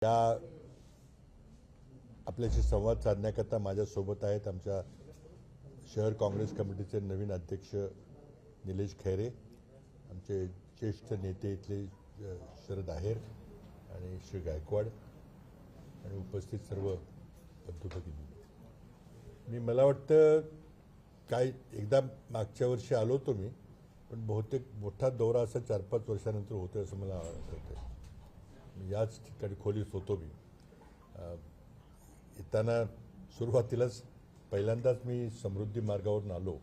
या आपल्याशी संवाद साधण्याकरता माझ्यासोबत आहेत आमच्या शहर काँग्रेस कमिटीचे नवीन अध्यक्ष निलेश खैरे, आमचे ज्येष्ठ नेते इथले शरद आहेर आणि श्री गायकवाड आणि उपस्थित सर्व बंधू भगिनी. मला वाटतं काय एकदा मागच्या वर्षी आलो होतो मी, पण बहुतेक मोठा दौरा असा 4-5 वर्षानंतर होतो असं मला वाटतं. याच ठिकाणी खोलीत होतो मी. येताना सुरुवातीलाच पहिल्यांदाच मी समृद्धी मार्गावरून आलो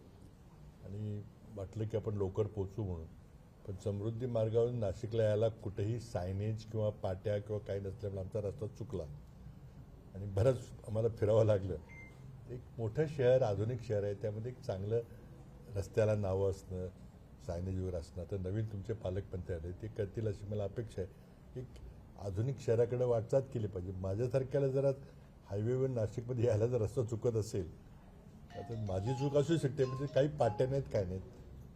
आणि वाटलं की आपण लवकर पोहोचू म्हणून, पण समृद्धी मार्गावरून नाशिकला यायला कुठेही सायनेज किंवा पाट्या किंवा काही नसल्यामुळे आमचा रस्ता चुकला आणि बरंच आम्हाला फिरावं लागलं. एक मोठं शहर, आधुनिक शहर आहे, त्यामध्ये एक चांगलं रस्त्याला नावं असणं, सायनेज वगैरे असणं. तर नवीन तुमचे पालकमंत्री आले, ते करतील अशी मला अपेक्षा आहे. एक आधुनिक शहराकडे वाटचाल केली पाहिजे. माझ्यासारख्याला जरा हायवेवर नाशिकमध्ये यायला जर रस्ता चुकत असेल तर माझी चूक असू शकते, म्हणजे काही पाट्या नाहीत, काय नाहीत,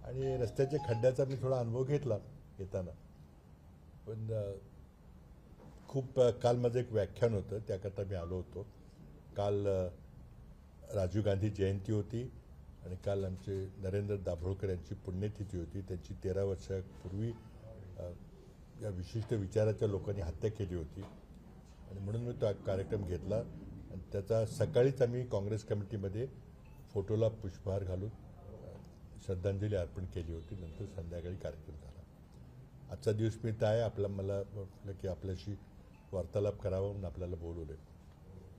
आणि रस्त्याच्या खड्ड्याचा मी थोडा अनुभव घेतला येताना. पण खूप काल माझं एक व्याख्यान होतं, त्याकरता मी आलो होतो. काल राजीव गांधी जयंती होती आणि काल आमचे नरेंद्र दाभोळकर यांची पुण्यतिथी होती. त्यांची 13 वर्षापूर्वी या विशिष्ट विचाराच्या लोकांनी हत्या केली होती आणि म्हणून मी तो कार्यक्रम घेतला आणि त्याचा सकाळीच आम्ही काँग्रेस कमिटीमध्ये फोटोला पुष्पहार घालून श्रद्धांजली अर्पण केली होती. नंतर संध्याकाळी कार्यक्रम झाला. आजचा दिवस मी आहे मला वाटलं की आपल्याशी वार्तालाप करावा म्हणून आपल्याला बोलवलं.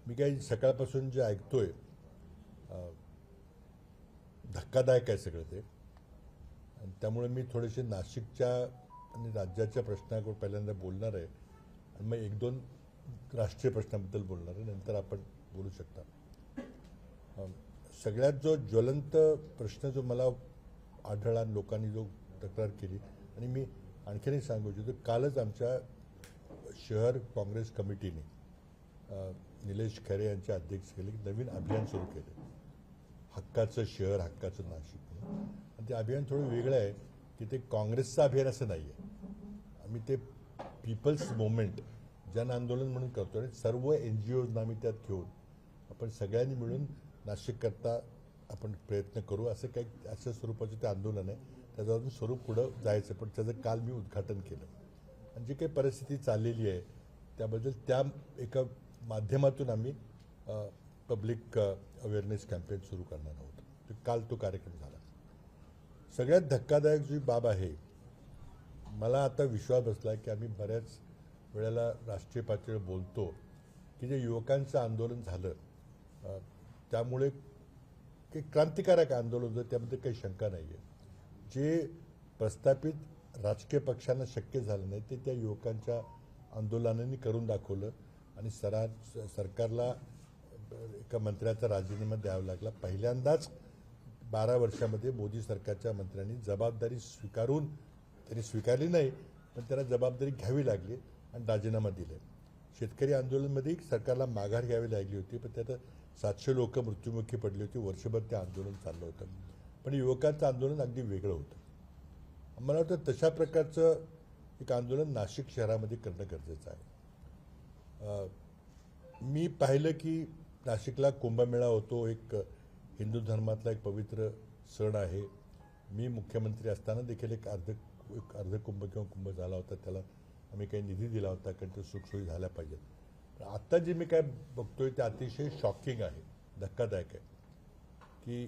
मी काही सकाळपासून जे ऐकतोय धक्कादायक आहे सगळं ते, आणि त्यामुळे मी थोडेसे नाशिकच्या आणि राज्याच्या प्रश्नावर पहिल्यांदा बोलणार आहे आणि मग 1-2 राष्ट्रीय प्रश्नाबद्दल बोलणार आहे. नंतर आपण बोलू शकता. सगळ्यात जो ज्वलंत प्रश्न जो मला आढळला, लोकांनी जो तक्रार केली, आणि मी आणखीनही सांगू इच्छितो, कालच आमच्या शहर काँग्रेस कमिटीने निलेश खैरे यांच्या अध्यक्षतेखाली नवीन अभियान सुरू केलं, हक्काचं शहर, हक्काचं नाशिक. आणि ते अभियान थोडं वेगळं आहे की ते काँग्रेसचं अभियान असं नाही आहे. आम्ही ते पीपल्स मुवमेंट, जन आंदोलन म्हणून करतो आणि सर्व NGOजना आम्ही त्यात घेऊन आपण सगळ्यांनी मिळून नाशिककरता आपण प्रयत्न करू. असं काही अशा स्वरूपाचं ते आंदोलन आहे. त्याचं अजून स्वरूप पुढं जायचं, पण त्याचं काल मी उद्घाटन केलं. आणि जी काही परिस्थिती चाललेली आहे त्याबद्दल त्या एका माध्यमातून आम्ही पब्लिक अवेअरनेस कॅम्पेन सुरू करणार आहोत. तर काल तो कार्यक्रम झाला. सगळ्यात धक्कादायक जी बाब आहे, मला आता विश्वास बसला की आम्ही बऱ्याच वेळेला राष्ट्रीय पातळीवर बोलतो की जे युवकांचं आंदोलन झालं त्यामुळे की क्रांतिकारक आंदोलन होतं, त्यामध्ये काही शंका नाही आहे. जे प्रस्थापित राजकीय पक्षांना शक्य झालं नाही ते त्या युवकांच्या आंदोलनांनी करून दाखवलं आणि सरकारला एका मंत्र्याचा राजीनामा द्यावा लागला. पहिल्यांदाच 12 वर्षामध्ये मोदी सरकारच्या मंत्र्यांनी जबाबदारी स्वीकारून, त्यांनी स्वीकारली नाही पण त्यांना जबाबदारी घ्यावी लागली आणि राजीनामा दिले. शेतकरी आंदोलनामध्ये सरकारला माघार घ्यावी लागली होती, पण त्यात 700 लोक मृत्युमुखी पडली होती. वर्षभर ते आंदोलन चाललं होतं. पण युवकांचं आंदोलन अगदी वेगळं होतं. मला वाटतं तशा प्रकारचं एक आंदोलन नाशिक शहरामध्ये करणं गरजेचं आहे. मी पाहिलं की नाशिकला कुंभमेळा होतो, एक हिंदू धर्मातला एक पवित्र सण आहे. मी मुख्यमंत्री असताना देखील एक अर्ध कुंभ किंवा कुंभ झाला होता. त्याला आम्ही काही निधी दिला होता कारण ते सुखसोयी झाल्या पाहिजेत. पण आत्ता जे मी काय बघतोय ते अतिशय शॉकिंग आहे, धक्कादायक आहे की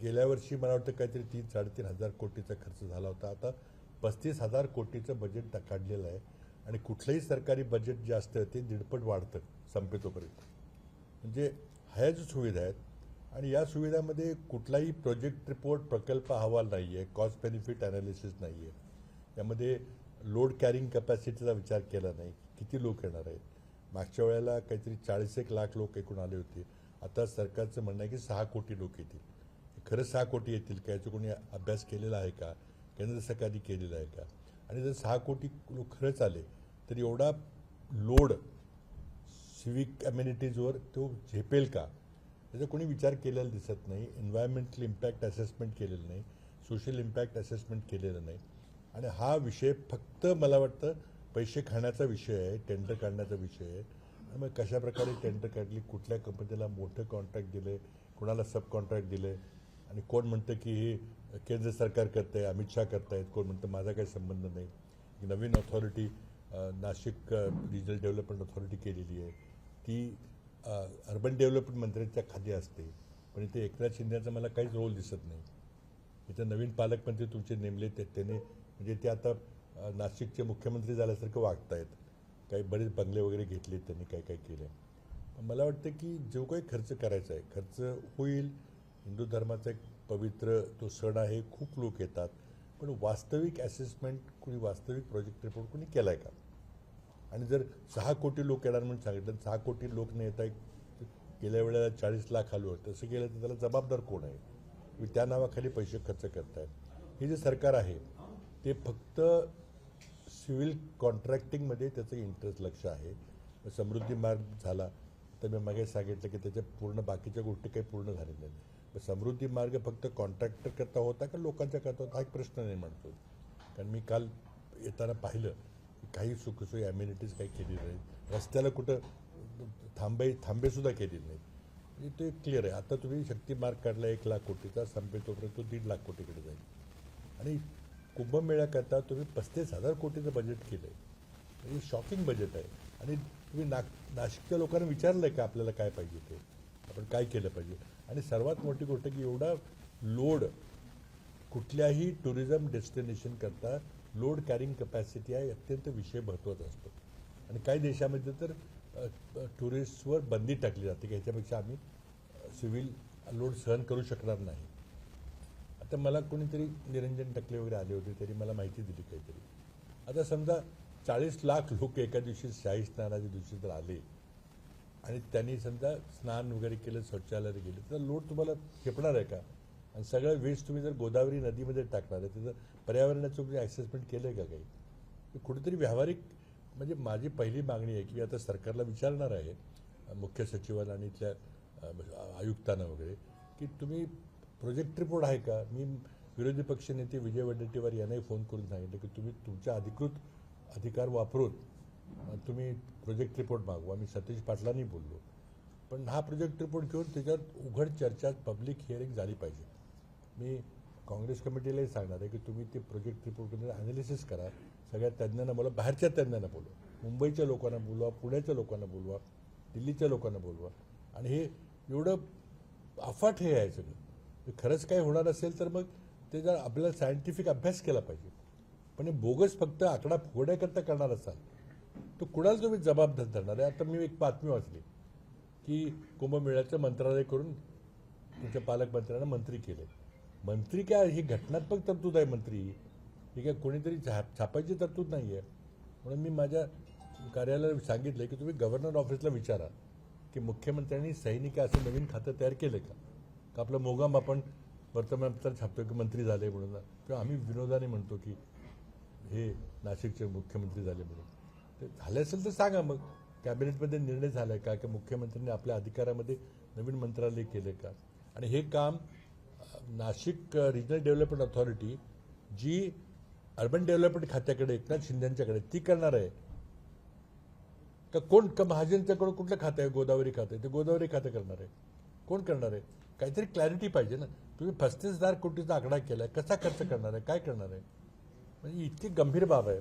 गेल्या वर्षी मला वाटतं काहीतरी 3-3.5 हजार कोटीचा खर्च झाला होता. आता 35,000 कोटीचं बजेट काढलेलं आहे आणि कुठलंही सरकारी बजेट जे असतं ते 1.5 वाढतं संपेतोपर्यंत. म्हणजे ह्या ज्या सुविधा आहेत आणि या सुविधामध्ये कुठलाही प्रोजेक्ट रिपोर्ट, प्रकल्प अहवाल नाही आहे, कॉस्ट बेनिफिट ॲनालिसिस नाही आहे. यामध्ये लोड कॅरिंग कॅपॅसिटीचा विचार केला नाही, किती लोक येणार आहेत. मागच्या वेळेला काहीतरी 41 लाख लोक एकूण आले होते. आता सरकारचं म्हणणं आहे की 6 कोटी लोक येतील. खरं 6 कोटी येतील का, याचा कोणी अभ्यास केलेला आहे का, केंद्र सरकारने केलेला आहे का, आणि जर 6 कोटी लोक खरंच आले तर एवढा लोड सिविक अम्युनिटीजवर तो झेपेल का, त्याचा कोणी विचार केलेला दिसत नाही. एन्व्हायरमेंटल इम्पॅक्ट असेसमेंट केलेलं नाही, सोशल इम्पॅक्ट असेसमेंट केलेलं नाही. आणि हा विषय फक्त मला वाटतं पैसे खाण्याचा विषय आहे, टेंडर काढण्याचा विषय आहे. आणि मग कशा प्रकारे टेंडर काढली, कुठल्या कंपनीला मोठं कॉन्ट्रॅक्ट दिले, कोणाला सब कॉन्ट्रॅक्ट दिले, आणि कोण म्हणतं की हे केंद्र सरकार करतं आहे, अमित शहा करतायत, कोण म्हणतं माझा काही संबंध नाही. नवीन authority Nashik regional development authority केलेली आहे, ती अर्बन डेव्हलपमेंट मंत्र्यांच्या खाली असते. पण इथे एकनाथ शिंदेचा मला काहीच रोल दिसत नाही. इथं नवीन पालकमंत्री तुमचे नेमले त्याने म्हणजे ते आता नाशिकचे मुख्यमंत्री झाल्यासारखं वागतायत. काही बरेच बंगले वगैरे घेतले त्यांनी, काय काय केलं. मला वाटतं की जो काही खर्च करायचा आहे खर्च होईल. हिंदू धर्माचा एक पवित्र तो सण आहे, खूप लोक येतात. पण वास्तविक असेसमेंट कुणी, वास्तविक प्रोजेक्ट रिपोर्ट कुणी केला आहे का? आणि जर 6 कोटी लोक येणार म्हणून सांगितलं, 6 कोटी लोक नाही येत आहे, गेल्या वेळेला 40 लाख आलो होतं, तसं केलं तर त्याला जबाबदार कोण आहे? तुम्ही त्या नावाखाली पैसे खर्च करतायत. हे जे सरकार आहे ते फक्त सिव्हिल कॉन्ट्रॅक्टिंगमध्ये त्याचं इंटरेस्ट लक्ष आहे. समृद्धी मार्ग झाला तर मी मागे सांगितलं की त्याच्या पूर्ण बाकीच्या गोष्टी काही पूर्ण झालेल्या नाहीत. समृद्धी मार्ग फक्त कॉन्ट्रॅक्टर करता होता का लोकांच्या करता होता, हा एक प्रश्न नाही म्हणतो. कारण मी काल येताना पाहिलं की काही सुखसोयी ॲम्युनिटीज काही केली नाही, रस्त्याला कुठं थांबेसुद्धा केलेले नाहीत. म्हणजे ते क्लिअर आहे. आता तुम्ही शक्ती मार्ग काढला 1 लाख कोटीचा, संपे तोपर्यंत तो 1.5 लाख कोटीकडे जाईल. आणि कुंभमेळ्याकरता तुम्ही 35,000 कोटीचं बजेट केलं आहे. म्हणजे शॉकिंग बजेट आहे. आणि तुम्ही नाशिकच्या लोकांना विचारलं आहे का आपल्याला काय पाहिजे ते, आपण काय केलं पाहिजे? आणि सर्वात मोठी गोष्ट की एवढा लोड कुठल्याही टुरिझम डेस्टिनेशन करता लोड कॅरिंग कपॅसिटी आहे अत्यंत विषय महत्त्वाचा असतो. आणि काही देशामध्ये तर टुरिस्टवर बंदी टाकली जाते की ह्याच्यापेक्षा आम्ही सिव्हिल लोड सहन करू शकणार नाही. आता मला कोणीतरी निरंजन टकले वगैरे आले होते, तरी मला माहिती दिली काहीतरी. आता समजा 40 लाख लोक एका दिवशी शाही स्नानाच्या दिवशी जर आले आणि त्यांनी समजा स्नान वगैरे केलं, शौचालयाला गेले, तर लोड तुम्हाला खेपणार आहे का? आणि सगळं वेस्ट तुम्ही जर गोदावरी नदीमध्ये टाकणार आहे, त्याचं पर्यावरणाचं तुम्ही ॲसेसमेंट केलं आहे का काही? कुठेतरी व्यावहारिक, म्हणजे माझी पहिली मागणी आहे की आता सरकारला विचारणार आहे, मुख्य सचिवांना आणि इथल्या आयुक्तांना वगैरे, की तुम्ही प्रोजेक्ट रिपोर्ट आहे का? मी विरोधी पक्षनेते विजय वडेट्टीवार यांनाही फोन करून सांगितलं की तुम्ही तुमच्या अधिकृत अधिकार वापरून तुम्ही प्रोजेक्ट रिपोर्ट मागवा. मी सतीश पाटलांनी बोललो. पण हा प्रोजेक्ट रिपोर्ट घेऊन त्याच्यात उघड चर्चा, पब्लिक हिअरिंग झाली पाहिजे. मी काँग्रेस कमिटीलाही सांगणार आहे की तुम्ही ते प्रोजेक्ट रिपोर्टमध्ये ॲनालिसिस करा. सगळ्या तज्ज्ञांना बोलवा, बाहेरच्या तज्ज्ञांना बोलवा, मुंबईच्या लोकांना बोलवा, पुण्याच्या लोकांना बोलवा, दिल्लीच्या लोकांना बोलवा. आणि हे एवढं अफाट हे आहे सगळं. खरंच काय होणार असेल तर मग ते जर आपल्याला सायंटिफिक अभ्यास केला पाहिजे. पण हे बोगस फक्त आकडा फोडण्याकरता करणार असाल तर कुणाला तुम्ही जबाबदार धरणार आहे? आता मी एक बातमी वाचली की कुंभमेळ्याचं मंत्रालय करून तुमच्या पालकमंत्र्यांना मंत्री केले. मंत्री काय, ही घटनात्मक तरतूद आहे मंत्री, ही काय कोणीतरी छापायची तरतूद नाही आहे. म्हणून मी माझ्या कार्यालयाला सांगितलं की तुम्ही गव्हर्नर ऑफिसला विचारा की मुख्यमंत्र्यांनी सैनिक असं नवीन खातं तयार केलं का आपलं मोगाम आपण वर्तमानपत्रात छापतो की मंत्री झाले म्हणून, किंवा आम्ही विनोदाने म्हणतो की हे नाशिकचे मुख्यमंत्री झाले म्हणून. ते झाले असेल तर सांगा. मग कॅबिनेटमध्ये निर्णय झाला आहे का की मुख्यमंत्र्यांनी आपल्या अधिकारामध्ये नवीन मंत्रालय केले का? आणि हे काम नाशिक रिजनल डेव्हलपमेंट ऑथॉरिटी जी अर्बन डेव्हलपमेंट खात्याकडे, एकनाथ शिंदेंच्याकडे, ती करणार आहे का कोण? का महाजनच्याकडे कुठलं खातं आहे? गोदावरी खातं आहे, ते गोदावरी खातं करणार आहे. कोण करणार आहे? काहीतरी क्लॅरिटी पाहिजे ना. तुम्ही 35,000 कोटीचा आकडा केला आहे, कसा खर्च करणार आहे, काय करणार आहे? म्हणजे इतकी गंभीर बाब आहे.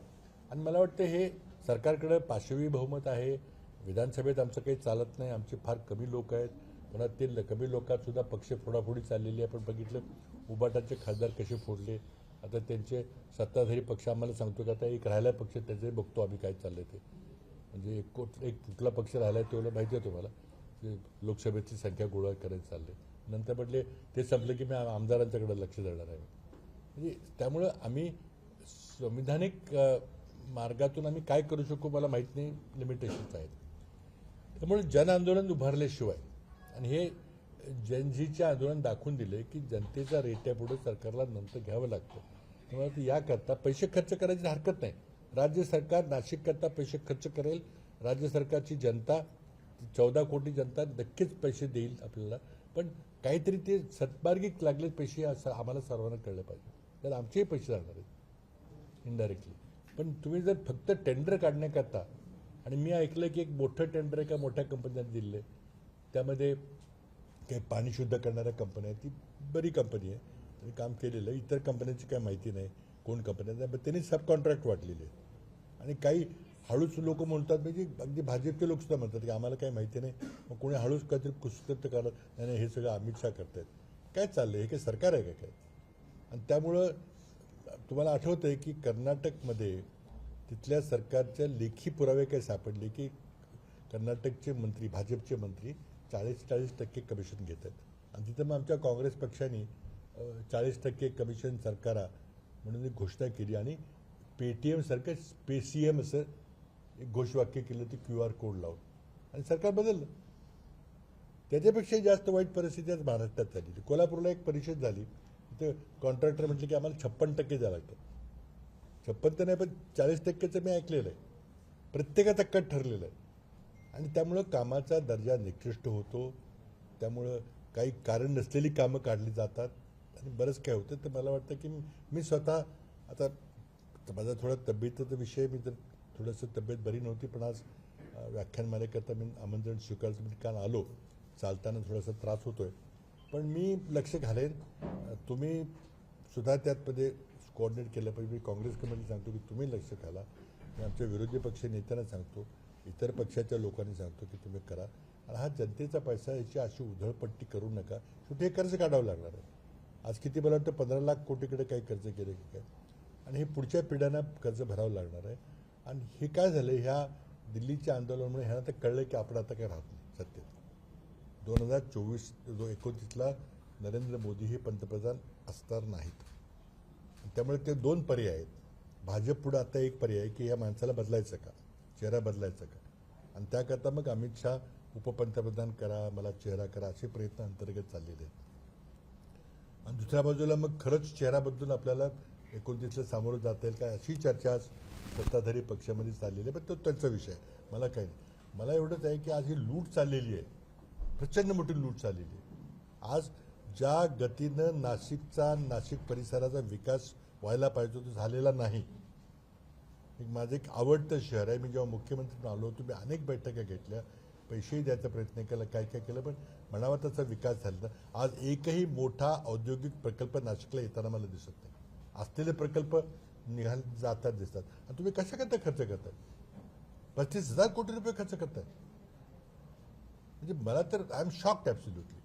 आणि मला वाटतं हे सरकारकडे पाशवी बहुमत आहे. विधानसभेत आमचं काही चालत नाही, आमचे फार कमी लोक आहेत. पुन्हा ते कमी लोकात सुद्धा पक्ष फोडाफोडी चाललेली आहे. आपण बघितलं उबाटाचे खासदार कसे फोडले. आता त्यांचे सत्ताधारी पक्ष आम्हाला सांगतो की आता एक राहिला पक्ष त्याचे बघतो आम्ही काय चाललं ते. म्हणजे एक कुठला पक्ष राहिला आहे तेवढं माहिती आहे तुम्हाला. लोकसभेची संख्या गोळा करायला चालले. नंतर म्हटले ते संपलं की मी आमदारांच्याकडे लक्ष देणार आहे. म्हणजे त्यामुळं आम्ही संविधानिक मार्गातून आम्ही काय करू शकू मला माहीत नाही, लिमिटेशन्स आहेत. त्यामुळे जन आंदोलन उभारल्याशिवाय, आणि हे जनजीचे आंदोलन दाखवून दिले की जनतेचा रेट्यापुढे सरकारला नंतर घ्यावं लागतं. त्यामुळे याकरता पैसे खर्च करायची हरकत नाही. राज्य सरकार नाशिककरता पैसे खर्च करेल. राज्य सरकारची जनता 14 कोटी जनता नक्कीच पैसे देईल आपल्याला. पण काहीतरी ते सत्मार्गिक लागले पैसे असं आम्हाला सर्वांना कळलं पाहिजे. तर आमचेही पैसे जाणार आहेत इनडायरेक्टली. पण तुम्ही जर फक्त टेंडर काढण्याकरता, आणि मी ऐकलं की एक मोठं टेंडर एका मोठ्या कंपन्यांनी दिलं आहे, त्यामध्ये काही पाणी शुद्ध करणाऱ्या कंपन्या आहेत, ती बरी कंपनी आहे, त्यांनी काम केलेलं आहे. इतर कंपन्यांची काय माहिती नाही कोण कंपन्यांना, पण त्यांनी सब कॉन्ट्रॅक्ट वाटलेले आहे. आणि काही हळूच लोक म्हणतात, म्हणजे अगदी भाजपचे लोक सुद्धा म्हणतात की आम्हाला काही माहिती नाही, मग कोणी हळूच काहीतरी कुसकर्त करत नाही, नाही हे सगळं अमित शहा करतायत. काय चाललं, हे काय सरकार आहे का काय? आणि त्यामुळं तुम्हाला आठवतं आहे की कर्नाटकमध्ये तिथल्या सरकारच्या लेखी पुरावे काय सापडले की कर्नाटकचे मंत्री, भाजपचे मंत्री 40% कमिशन घेत आहेत. आणि तिथं मग आमच्या काँग्रेस पक्षाने 40% कमिशन सरकारा म्हणून एक घोषणा केली, आणि पेटीएम सारखं पेसीएम असं एक घोषवाक्य केलं, ते QR कोड लावून, आणि सरकार बदललं. त्याच्यापेक्षा जास्त वाईट परिस्थिती आज महाराष्ट्रात झालेली. कोल्हापूरला एक परिषद झाली, तिथं कॉन्ट्रॅक्टर म्हटलं की आम्हाला 56% द्यावं लागतं. 56 तर नाही, पण 40%चं मी ऐकलेलं आहे. प्रत्येकाचा कट ठरलेला आहे. आणि त्यामुळं कामाचा दर्जा निकृष्ट होतो. त्यामुळं काही कारण नसलेली कामं काढली जातात, आणि बरंच काय होतं. तर मला वाटतं की मी स्वतः आता माझा थोडा तब्येतीचा विषय, मी तर थोडंसं तब्येत बरी नव्हती, पण आज व्याख्यानमालेकरता मी आमंत्रण स्वीकारलं, मी काल आलो. चालताना थोडासा त्रास होतोय, पण मी लक्ष घालेन. तुम्ही सुद्धा त्यातमध्ये कोऑर्डिनेट केलं पाहिजे. मी काँग्रेस कमिटी सांगतो की तुम्ही लक्ष घाला. मी आमच्या विरोधी पक्ष नेत्यांना सांगतो, इतर पक्षाच्या लोकांनी सांगतो की तुम्ही करा. आणि हा जनतेचा पैसा, याची अशी उधळपट्टी करू नका. शेवटी हे कर्ज काढावं लागणार आहे. आज किती, मला वाटतं 15 लाख कोटीकडे काही कर्ज केलं की काय, आणि हे पुढच्या पिढ्यांना कर्ज भरावं लागणार आहे. आणि हे काय झालं, ह्या दिल्लीच्या आंदोलनामुळे ह्यांना तर कळलं की आपण आता काय राहत नाही सत्तेत. 2029 नरेंद्र मोदी हे पंतप्रधान असणार नाहीत. त्यामुळे ते 2 पर्याय आहेत. भाजप पुढं आता एक पर्याय आहे की या माणसाला बदलायचं का, चेहरा बदलायचा का, आणि त्याकरता मग अमित शहा उपपंतप्रधान करा, मला चेहरा करा, असे प्रयत्न अंतर्गत चाललेले आहेत. आणि दुसऱ्या बाजूला मग खरंच चेहरा बदलून आपल्याला 29ला सामोरं जाता येईल का, अशी चर्चा आज सत्ताधारी पक्षामध्ये चाललेली आहे. पण तो त्यांचा विषय आहे, मला काही नाही. मला एवढंच आहे की आज ही लूट चाललेली आहे, प्रचंड मोठी लूट चाललेली आहे. आज ज्या गतीनं नाशिक परिसराचा विकास व्हायला पाहिजे तो झालेला नाही. माझं एक आवडतं शहर आहे. मी जेव्हा मुख्यमंत्री आलो होतो, मी अनेक बैठका घेतल्या, पैसेही द्यायचा प्रयत्न केला, काय काय केलं, पण म्हणावा तसा विकास झाला. आज एकही मोठा औद्योगिक प्रकल्प नाशिकला येताना मला दिसत नाही. असलेले प्रकल्प जातात दिसतात. आणि तुम्ही कशाकरता खर्च करताय? 35,000 कोटी रुपये खर्च करताय. म्हणजे मला तर आय एम शॉक्ड ॲब्सोल्युटली.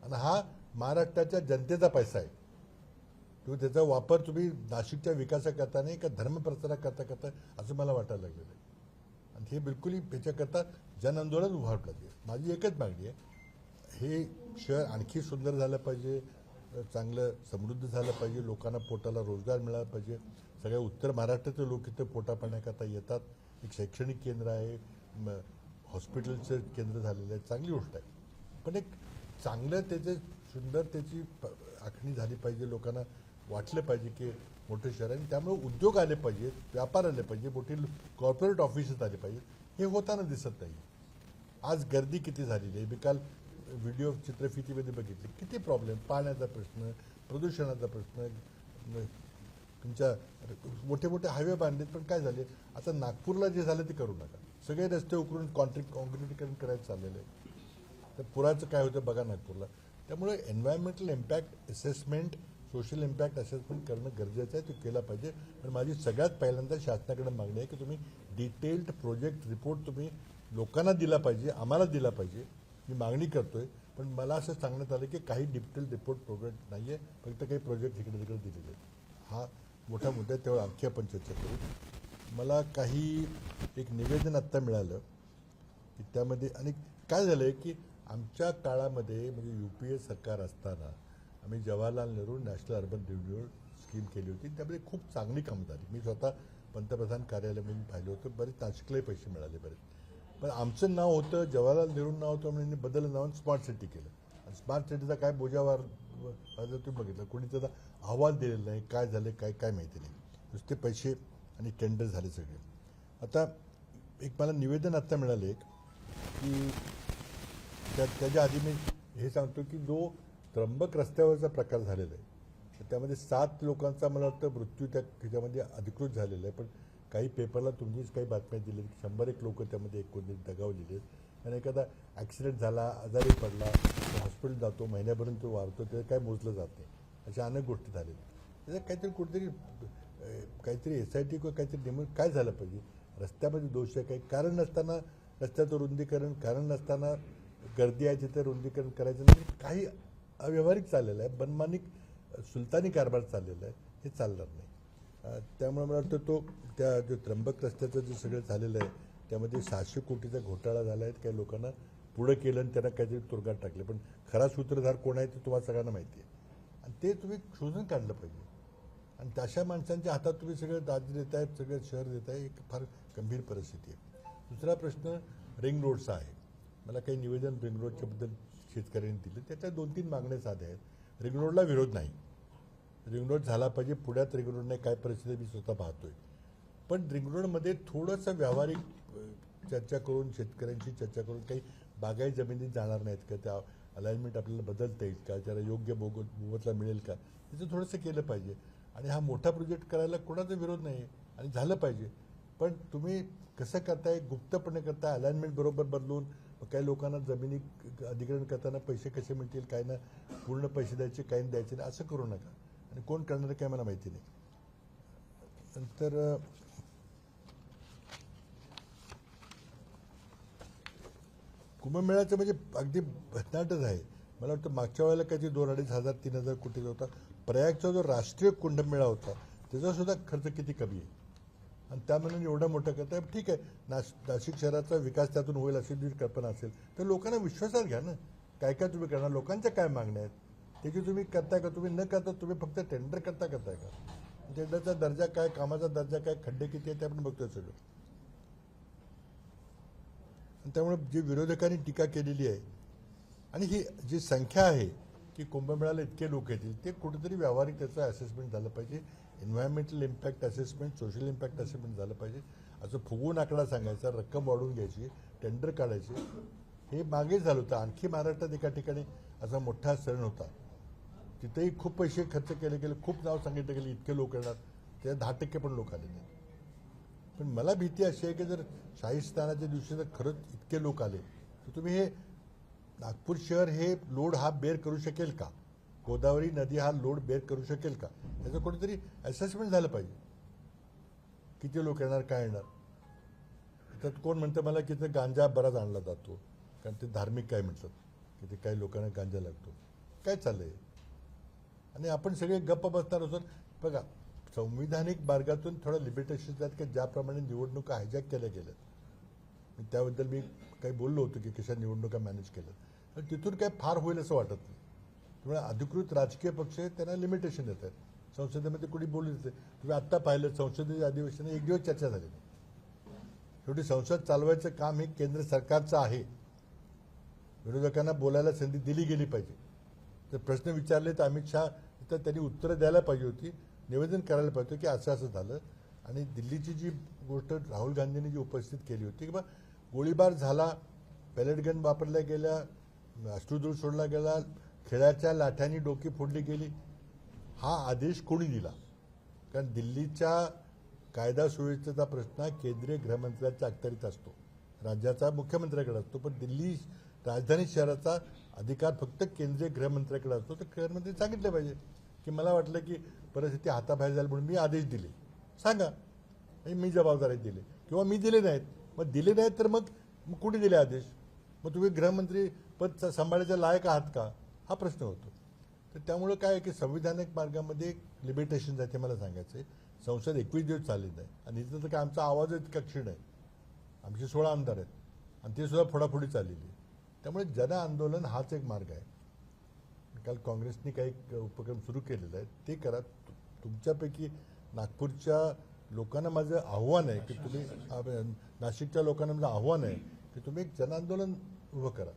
आणि हा महाराष्ट्राच्या जनतेचा पैसा आहे. तुम्ही त्याचा वापर तुम्ही नाशिकच्या विकासाकरता नाही, का धर्मप्रसाराकरता करताय, असं मला वाटायला लागलेलं आहे. आणि हे बिलकुलही त्याच्याकरता जनआंदोलन उभारलं लागले. माझी एकच मागणी आहे, हे शहर आणखी सुंदर झालं पाहिजे, चांगलं समृद्ध झालं पाहिजे, लोकांना पोटाला रोजगार मिळाला पाहिजे. सगळ्या उत्तर महाराष्ट्राचे लोक इथं पोटा पाण्याकरता येतात. एक शैक्षणिक केंद्र आहे, हॉस्पिटलचं केंद्र झालेलं आहे, चांगली गोष्ट आहे. पण एक चांगलं त्याचे सुंदर त्याची आखणी झाली पाहिजे, लोकांना वाटलं पाहिजे की मोठं शहर आहे. आणि त्यामुळे उद्योग आले पाहिजेत, व्यापार आले पाहिजे, मोठी कॉर्पोरेट ऑफिसेस आले पाहिजेत. हे होताना दिसत नाही. आज गर्दी किती झालेली आहे. मी काल व्हिडिओ चित्रफितीमध्ये बघितले, किती प्रॉब्लेम, पाण्याचा प्रश्न, प्रदूषणाचा प्रश्न. तुमच्या मोठे मोठे हायवे बांधलेत, पण काय झाले, आता नागपूरला जे झालं ते करू नका. सगळे रस्ते उकरून कॉन्क्रिटीकरण करायचं चाललेलं आहे. तर पुराचं काय होतं बघा नागपूरला. त्यामुळे environmental impact assessment, social impact assessment करणं गरजेचं आहे. तो केला पाहिजे. पण माझी सगळ्यात पहिल्यांदा शासनाकडे मागणी आहे की तुम्ही डिटेल्ड प्रोजेक्ट रिपोर्ट तुम्ही लोकांना दिला पाहिजे, आम्हाला दिला पाहिजे. मी मागणी करतोय, पण मला असं सांगण्यात आलं की काही डिटेल्ड रिपोर्ट प्रोजेक्ट नाही आहे, फक्त काही प्रोजेक्ट इकडे तिकडे दिलेले आहेत. हा मोठा मुद्दा आहे, त्यावर आणखी आपण चर्चा करू. मला काही एक निवेदन आत्ता मिळालं की त्यामध्ये, आणि काय झालं आहे की आमच्या काळामध्ये, म्हणजे UPA सरकार असताना आम्ही Jawaharlal Nehru national urban renewal scheme केली होती. त्यामध्ये खूप चांगली कामं झाली. मी स्वतः पंतप्रधान कार्यालयामधून पाहिलं होतं. बरेच नाशिकलाही पैसे मिळाले बरेच. पण आमचं नाव होतं, जवाहरलाल नेहरू नाव होतं, म्हणून बदललं नाव स्मार्ट सिटी केलं. आणि स्मार्ट सिटीचा काय बोजावर तुम्ही बघितलं, कोणी त्याचा अहवाल दिलेला नाही, काय झालं काय काय माहिती नाही. नुसते पैसे आणि टेंडर झाले सगळे. आता एक मला निवेदन आत्ता मिळालं एक की त्याच्या आधी मी हे सांगतो की जो त्र्यंबक रस्त्यावरचा प्रकार झालेला आहे, तर त्यामध्ये 7 लोकांचा मला वाटतं मृत्यू त्या ह्याच्यामध्ये अधिकृत झालेला आहे. पण काही पेपरला तुमचीच काही बातम्या दिल्या की 101 लोक त्यामध्ये कोणी दगावलेले आहेत आणि एखादा ॲक्सिडेंट झाला, आजारी पडला, हॉस्पिटल जातो, महिन्यापर्यंत वारतो, ते काय मोजलं जात नाही. अशा अनेक गोष्टी झालेल्या. त्याच्यात काहीतरी काहीतरी SIT किंवा काहीतरी नेमून काय झालं पाहिजे. रस्त्यामध्ये दोष आहे, काही कारण नसताना रस्त्याचं रुंदीकरण, कारण नसताना गर्दी आहे तिथे रुंदीकरण करायचं नाही. काही अव्यवहारिक चाललेलं आहे, मनमानिक सुलतानी कारभार चाललेला आहे, हे चालणार नाही. त्यामुळे मला वाटतं त्या जो त्र्यंबक रस्त्याचं जे सगळं झालेलं आहे त्यामध्ये 600 कोटीचा घोटाळा झाला आहे. काही लोकांना पुढं केलं आणि त्यांना काहीतरी तुरुंगात टाकले, पण खरा सूत्रधार कोण आहे ते तुम्हाला सगळ्यांना माहिती आहे आणि ते तुम्ही शोधून काढलं पाहिजे. आणि तशा माणसांच्या हातात तुम्ही सगळं राज्य देत आहेत, सगळं शहर देत आहे, एक फार गंभीर परिस्थिती आहे. दुसरा प्रश्न रिंग रोडचा आहे. मला काही निवेदन रिंग रोडच्याबद्दल शेतकऱ्यांनी दिलं. त्याच्या 2-3 मागण्या साध्या आहेत. रिंग रोडला विरोध नाही, रिंग रोड झाला पाहिजे. पुण्यात रिंग रोड नाही, काय परिस्थिती मी स्वतः पाहतोय. पण रिंग रोडमध्ये थोडंसं व्यावहारिक चर्चा करून, शेतकऱ्यांशी चर्चा करून, काही बागायत जमिनीत जाणार नाहीत का, त्या अलाइनमेंट आपल्याला बदलता येईल का, त्याला योग्य मोबदला मिळेल का, त्याचं थोडंसं केलं पाहिजे. आणि हा मोठा प्रोजेक्ट करायला कोणाचा विरोध नाही आणि झालं पाहिजे. पण तुम्ही कसं करताय, गुप्तपणे करताय, अलाइनमेंट बरोबर बदलून. काही लोकांना जमिनी अधिग्रहण करताना पैसे कसे मिळतील, काही ना पूर्ण पैसे द्यायचे, काही द्यायचे नाही, असं करू नका. आणि कोण करणार काय मला माहिती नाही. नंतर कुंभमेळ्याचं म्हणजे अगदी भन्नाटच आहे. मला वाटतं मागच्या वेळेला काहीतरी 2,500-3,000 कोटीचा होता. प्रयागचा जो राष्ट्रीय कुंभमेळा होता त्याचासुद्धा खर्च किती कमी आहे आणि त्यामुळे एवढा मोठा करता. ठीक आहे, नाशिक शहराचा विकास त्यातून होईल अशी जी कल्पना असेल तर लोकांना विश्वासात घ्या ना. काय काय तुम्ही करणार, लोकांच्या काय मागण्या आहेत त्याची तुम्ही करताय का, तुम्ही न करता तुम्ही फक्त टेंडर करताय का. टेंडरचा दर्जा काय, कामाचा दर्जा काय, खड्डे किती आहे ते आपण बघतोय सगळं. आणि त्यामुळे जे विरोधकांनी टीका केलेली आहे आणि ही जी संख्या आहे की कुंभमेळ्याला इतके लोक येतील, ते कुठेतरी व्यावहारिक त्याचं असेसमेंट झालं पाहिजे. Environmental impact assessment, social impact assessment झालं पाहिजे. असं फुगून आकडा सांगायचा, रक्कम वाढवून घ्यायची, टेंडर काढायचे, हे मागे झालं होतं. आणखी महाराष्ट्रात एका ठिकाणी असा मोठा सण होता, तिथेही खूप पैसे खर्च केले, खूप नाव सांगितलं गेलं, इतके लोक येणार, त्या 10% पण लोक आले नाही. पण मला भीती अशी आहे की जर शाही स्नानाच्या दिवशी जर खरंच इतके लोक आले तर तुम्ही हे नागपूर शहर हे लोड हा बेअर करू शकेल का, गोदावरी नदी हा लोड बेअर करू शकेल का, याचं कुठेतरी असेसमेंट झालं पाहिजे. किती लोक येणार, काय येणार. त्यात कोण म्हणतं मला की तिथं गांजा बराच आणला जातो, कारण ते धार्मिक काय म्हणतात की ते काही लोकांना गांजा लागतो. काय चाललंय. आणि आपण सगळे गप्प बसणार असून बघा, संविधानिक मार्गातून थोडं लिमिटेशन्स आहेत की ज्याप्रमाणे निवडणुका हायजॅक केल्या गेल्यात. त्याबद्दल मी काही बोललो होतो की कशा निवडणुका मॅनेज केल्या, पण तिथून काय फार होईल असं वाटत नाही. त्यामुळे अधिकृत राजकीय पक्ष आहेत त्यांना लिमिटेशन येत आहेत. संसदेमध्ये कोणी बोलू देते. तुम्ही आत्ता पाहिलं संसदेच्या अधिवेशन एक दिवस चर्चा झाली नाही. शेवटी संसद चालवायचं काम हे केंद्र सरकारचं आहे. विरोधकांना बोलायला संधी दिली गेली पाहिजे. जर प्रश्न विचारले तर अमित शहा तर त्यांनी उत्तरं द्यायला पाहिजे होती, निवेदन करायला पाहिजे की असं असं झालं. आणि दिल्लीची जी गोष्ट राहुल गांधींनी जी उपस्थित केली होती की बा गोळीबार झाला, पॅलेट गन वापरल्या गेल्या, अश्रुधूर सोडला गेला, खेळाच्या लाठ्यांनी डोकी फोडली गेली, हा आदेश कोणी दिला. कारण दिल्लीच्या कायदा सुव्यवस्थेचा प्रश्न केंद्रीय गृहमंत्र्यांच्या अखत्यारीत असतो, राज्याचा मुख्यमंत्र्याकडे असतो. पण दिल्ली राजधानी शहराचा अधिकार फक्त केंद्रीय गृहमंत्र्याकडे असतो. तर गृहमंत्री सांगितलं पाहिजे की मला वाटलं की परिस्थिती हाताबाहेर झाली म्हणून मी आदेश दिले, सांगा, मी जबाबदारी दिली किंवा मी दिले नाहीत. मग दिले नाहीत तर मग कुणी दिले आदेश, मग तुम्ही गृहमंत्री पद सांभाळायच्या लायक आहात का, हा प्रश्न होतो. तर त्यामुळं काय आहे की संविधानिक मार्गामध्ये लिमिटेशन आहे ते मला सांगायचं आहे. संसद 21 दिवस चालली नाही आणि इथं तर काय आमचा आवाज इतका क्षीण आहे. आमचे 16 आमदार आहेत आणि ते सुद्धा फोडाफोडी चाललेली आहे. त्यामुळे जन आंदोलन हाच एक मार्ग आहे. काल काँग्रेसने काही उपक्रम सुरू केलेला आहे, ते करा. तुमच्यापैकी नागपूरच्या लोकांना माझं आव्हान आहे की तुम्ही, नाशिकच्या लोकांना माझं आव्हान आहे की तुम्ही एक जन आंदोलन उभं करा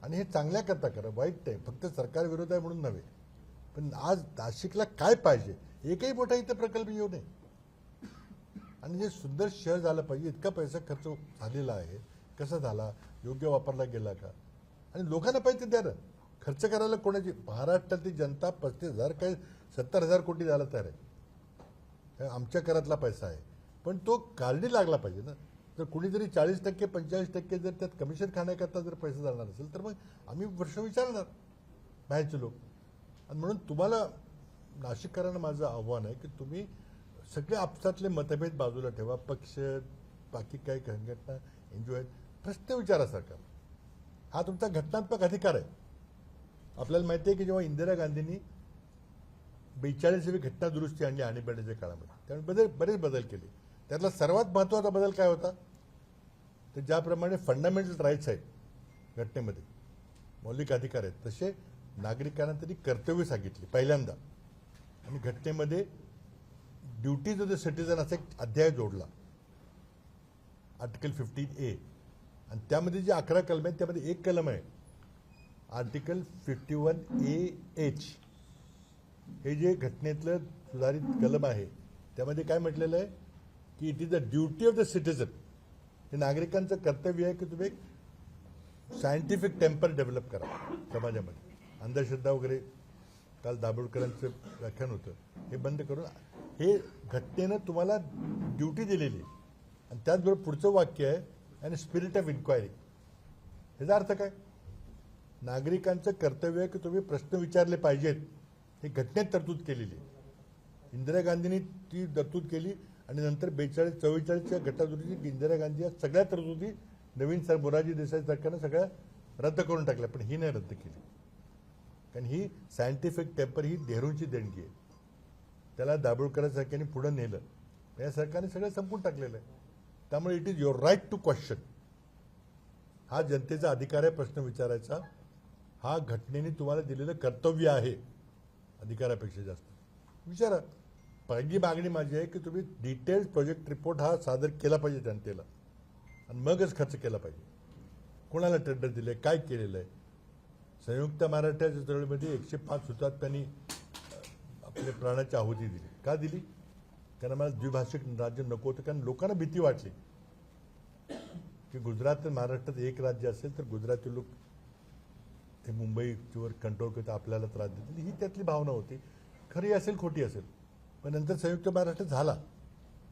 आणि हे चांगल्या करता करा, वाईट नाही. फक्त सरकार विरोध आहे म्हणून नव्हे. पण आज नाशिकला काय पाहिजे, एकही मोठा इथं प्रकल्प येऊ नये आणि जे सुंदर शहर झालं पाहिजे. इतका पैसा खर्च झालेला आहे, कसा झाला, योग्य वापरला गेला का, आणि लोकांना पाहिजे द्या ना. खर्च करायला कोणाची, महाराष्ट्रातली जनता 35,000 काय 70,000 कोटी झाला तयार आहे, आमच्या करातला पैसा आहे. पण पण तो कार्डी लागला पाहिजे ना. तर कुणीतरी 40% 45% जर त्यात कमिशन खाण्याकरता जर पैसे जाणार असेल तर मग आम्ही वर्ष विचारणार बाहेरचे लोक. आणि म्हणून तुम्हाला नाशिककरांना माझं आव्हान आहे की तुम्ही सगळे आपसातले मतभेद बाजूला ठेवा. पक्ष बाकी काही संघटना एनजीओ आहेत, प्रश्न विचारा सरकार. हा तुमचा घटनात्मक अधिकार आहे. आपल्याला माहिती आहे की जेव्हा इंदिरा गांधींनी 42वी घटना दुरुस्ती आणली आणीबाणीच्या काळामध्ये, त्यामुळे बरेच बदल केले. त्यातला सर्वात महत्त्वाचा बदल काय होता, तर ज्याप्रमाणे फंडामेंटल राईट्स आहेत घटनेमध्ये, मौलिक अधिकार आहेत, तसे नागरिकांना तरी कर्तव्य सांगितली पहिल्यांदा. आणि घटनेमध्ये ड्युटीज ऑफ द सिटीजन असा एक अध्याय जोडला, आर्टिकल 15A. आणि त्यामध्ये जे 11 कलम आहेत त्यामध्ये एक कलम आहे आर्टिकल 51AH. हे जे घटनेतलं सुधारित कलम आहे त्यामध्ये काय म्हटलेलं आहे की it is the duty of the citizen. हे नागरिकांचं कर्तव्य आहे की तुम्ही एक सायंटिफिक टेम्पर डेव्हलप करा समाजामध्ये. अंधश्रद्धा वगैरे, काल दाभोळकरांचं व्याख्यान होतं, हे बंद करून हे घटनेनं तुम्हाला ड्युटी दिलेली आहे. आणि त्याचबरोबर पुढचं वाक्य आहे आणि स्पिरिट ऑफ इन्क्वायरी. ह्याचा अर्थ काय, नागरिकांचं कर्तव्य आहे की तुम्ही प्रश्न विचारले पाहिजेत. ही घटनेत तरतूद केलेली आहे. इंदिरा गांधींनी ती तरतूद केली आणि नंतर 42-44च्या घटनादुरुस्तीत इंदिरा गांधी या सगळ्या तरतुदी नवीन मोरारजी देसाई सरकारनं सगळ्या रद्द करून टाकल्या, पण ही नाही रद्द केली. कारण ही सायंटिफिक टेम्पर ही नेहरूंची देणगी आहे. त्याला दाभोळकरांसारख्यांनी पुढं नेलं, या सरकारने सगळं संपून टाकलेलं आहे. त्यामुळे it is your right to question. हा जनतेचा अधिकार आहे प्रश्न विचारायचा. हा घटनेने तुम्हाला दिलेलं कर्तव्य आहे, अधिकारापेक्षा जास्त. विचारा. पहिली मागणी माझी आहे की तुम्ही डिटेल्ड प्रोजेक्ट रिपोर्ट हा सादर केला पाहिजे जनतेला, आणि मगच खर्च केला पाहिजे. कोणाला टेंडर दिले, काय केलेलं आहे. संयुक्त महाराष्ट्राच्या चळवळीमध्ये 105 हुतात्म्यांनी आपल्या प्राणाची आहुती दिली. का दिली, कारण मला द्विभाषिक राज्य नको होतं. कारण लोकांना भीती वाटली की गुजरात आणि महाराष्ट्रात एक राज्य असेल तर गुजराती लोक ते मुंबईवर कंट्रोल करता आपल्याला त्रास देतील, ही त्यातली भावना होती. खरी असेल खोटी असेल, पण नंतर संयुक्त महाराष्ट्र झाला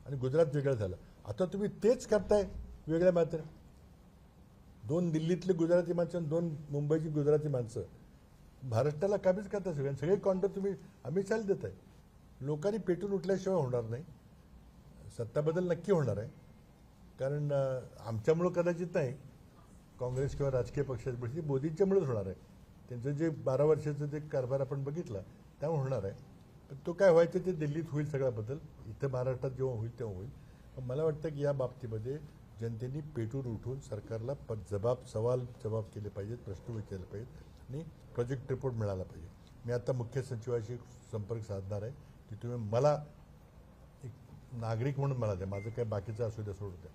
आणि गुजरात वेगळं झालं. आता तुम्ही तेच करताय वेगळ्या मात्र. 2 दिल्लीतले गुजराती माणसं आणि 2 मुंबईची गुजराती माणसं महाराष्ट्राला काबीज करता सगळे कॉन्ट्रॅक्ट तुम्ही आम्ही चाल देत आहे. लोकांनी पेटून उठल्याशिवाय होणार नाही. सत्ताबदल नक्की होणार आहे, कारण आमच्यामुळं कदाचित नाही, काँग्रेस किंवा राजकीय पक्षाची, मोदींच्यामुळेच होणार आहे. त्यांचं जे 12 वर्षाचं जे कारभार आपण बघितला त्यामुळे होणार आहे. पण तो काय व्हायचं ते दिल्लीत होईल सगळा बदल, इथं महाराष्ट्रात जेव्हा होईल तेव्हा होईल. पण मला वाटतं की या बाबतीमध्ये जनतेने पेटून उठून सरकारला सवाल जबाब केले पाहिजेत, प्रश्न विचारले पाहिजेत आणि प्रोजेक्ट रिपोर्ट मिळाला पाहिजे. मी आता मुख्य सचिवाशी संपर्क साधणार आहे की तुम्ही मला एक नागरिक म्हणून मला द्या, माझं काय बाकीचं असू द्या सोडू द्या,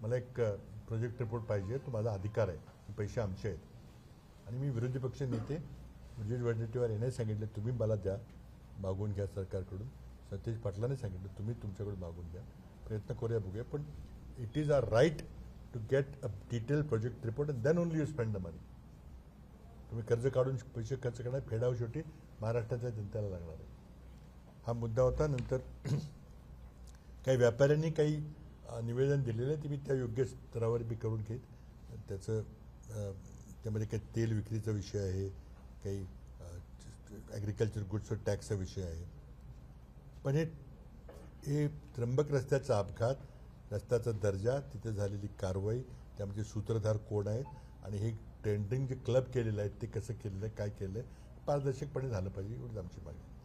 मला एक प्रोजेक्ट रिपोर्ट पाहिजे. तो माझा अधिकार आहे, पैसे आमचे आहेत. आणि मी विरोधी पक्ष नेते ब्रिजेश वडेट्टीवार यांनी सांगितलं तुम्ही मला द्या, मागून घ्या सरकारकडून. सतीश पाटलांनी सांगितलं तुम्ही तुमच्याकडून मागून घ्या, प्रयत्न करूया, बघूया. पण it is our right to get a detail project report and then only you spend the money. तुम्ही कर्ज काढून पैसे खर्च करणार, फेडाव शेवटी महाराष्ट्राच्या जनतेला लागणार आहे. हा मुद्दा होता. नंतर काही व्यापाऱ्यांनी काही निवेदन दिलेलं आहे, ते मी त्या योग्य स्तरावर मी करून घेईन. त्याचं त्यामध्ये काही तेल विक्रीचा विषय आहे, काही ॲग्रिकल्चर गुड्सवर टॅक्सचा विषय आहे. पण हे त्र्यंबक रस्त्याचा अपघात, रस्त्याचा दर्जा, तिथे झालेली कारवाई, त्यामध्ये सूत्रधार कोण आहेत आणि हे टेंडरिंग जे क्लब केलेलं आहे ते कसं केलेलं आहे, काय केलं आहे, पारदर्शकपणे झालं पाहिजे, एवढीच आमची मागणी.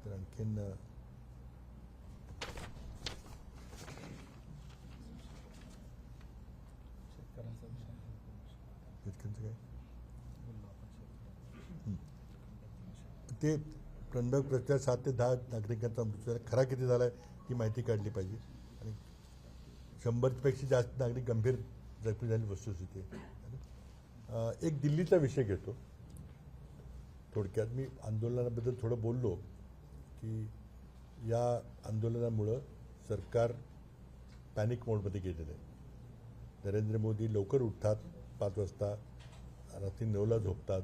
तर आणखीन काय ते त्र्यंबक रस्त्यात 7 ते 10 नागरिकांचा मृत्यू झाला. खरा किती झाला आहे ही माहिती काढली पाहिजे. आणि 100पेक्षा जास्त नागरिक गंभीर जखमी झालेली वस्तुस्थिती आहे. एक दिल्लीचा विषय घेतो थोडक्यात. मी आंदोलनाबद्दल थोडं बोललो की या आंदोलनामुळं सरकार पॅनिक मोडमध्ये गेलेलं आहे. नरेंद्र मोदी लवकर उठतात 5 वाजता, रात्री 9ला झोपतात,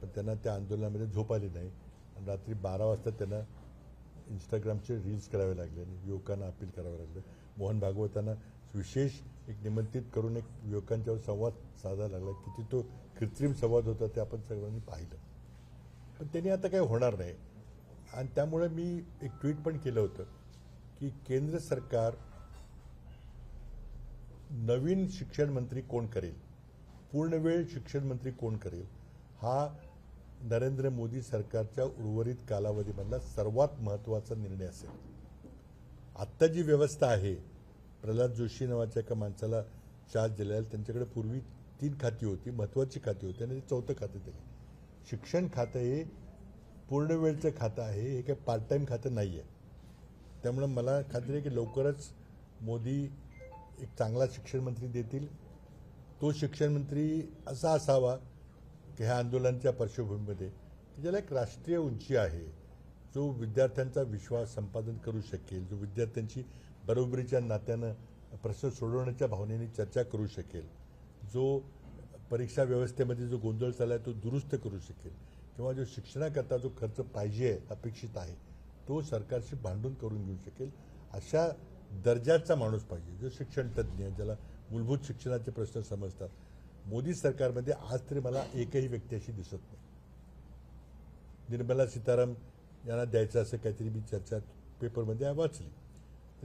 पण त्यांना त्या आंदोलनामध्ये झोप आली नाही. आणि रात्री 12 वाजता त्यांना इंस्टाग्रामचे रील्स करावे लागले आणि युवकांना अपील करावं लागलं. मोहन भागवतांना विशेष एक निमंत्रित करून एक युवकांच्यावर संवाद साधायला लागला. किती तो कृत्रिम संवाद होता ते आपण सर्वांनी पाहिलं. पण त्यांनी आता काही होणार नाही. आणि त्यामुळे मी एक ट्विट पण केलं होतं की केंद्र सरकार नवीन शिक्षण मंत्री कोण करेल, पूर्णवेळ शिक्षण मंत्री कोण करेल, हा नरेंद्र मोदी सरकारच्या उर्वरित कालावधीमधला सर्वात महत्त्वाचा निर्णय असेल. आत्ता जी व्यवस्था आहे, प्रल्हाद जोशी नावाच्या एका माणसाला चार्ज दिलेला, त्यांच्याकडे पूर्वी 3 खाती होती, महत्त्वाची खाती होती आणि 4थं खातं दिलं. शिक्षण खातं हे पूर्णवेळचं खातं आहे, हे काही पार्ट टाईम खातं नाही आहे. त्यामुळे मला खात्री आहे की लवकरच मोदी एक चांगला शिक्षण मंत्री देतील. तो शिक्षण मंत्री असा असावा की ह्या आंदोलनाच्या पार्श्वभूमीमध्ये ज्याला एक राष्ट्रीय उंची आहे, जो विद्यार्थ्यांचा विश्वास संपादन करू शकेल, जो विद्यार्थ्यांची बरोबरीच्या नात्यानं प्रश्न सोडवण्याच्या भावनेने चर्चा करू शकेल, जो परीक्षा व्यवस्थेमध्ये जो गोंधळ चालला आहे तो दुरुस्त करू शकेल, किंवा जो शिक्षणाकरता जो खर्च पाहिजे अपेक्षित आहे तो सरकारशी भांडून करून घेऊ शकेल, अशा दर्जाचा माणूस पाहिजे, जो शिक्षण तज्ज्ञ, ज्याला मूलभूत शिक्षणाचे प्रश्न समजतात. मोदी सरकारमध्ये आज तरी मला एकही व्यक्ती अशी दिसत नाही. निर्मला सीताराम यांना द्यायचं असं काहीतरी मी चर्चा पेपरमध्ये वाचली.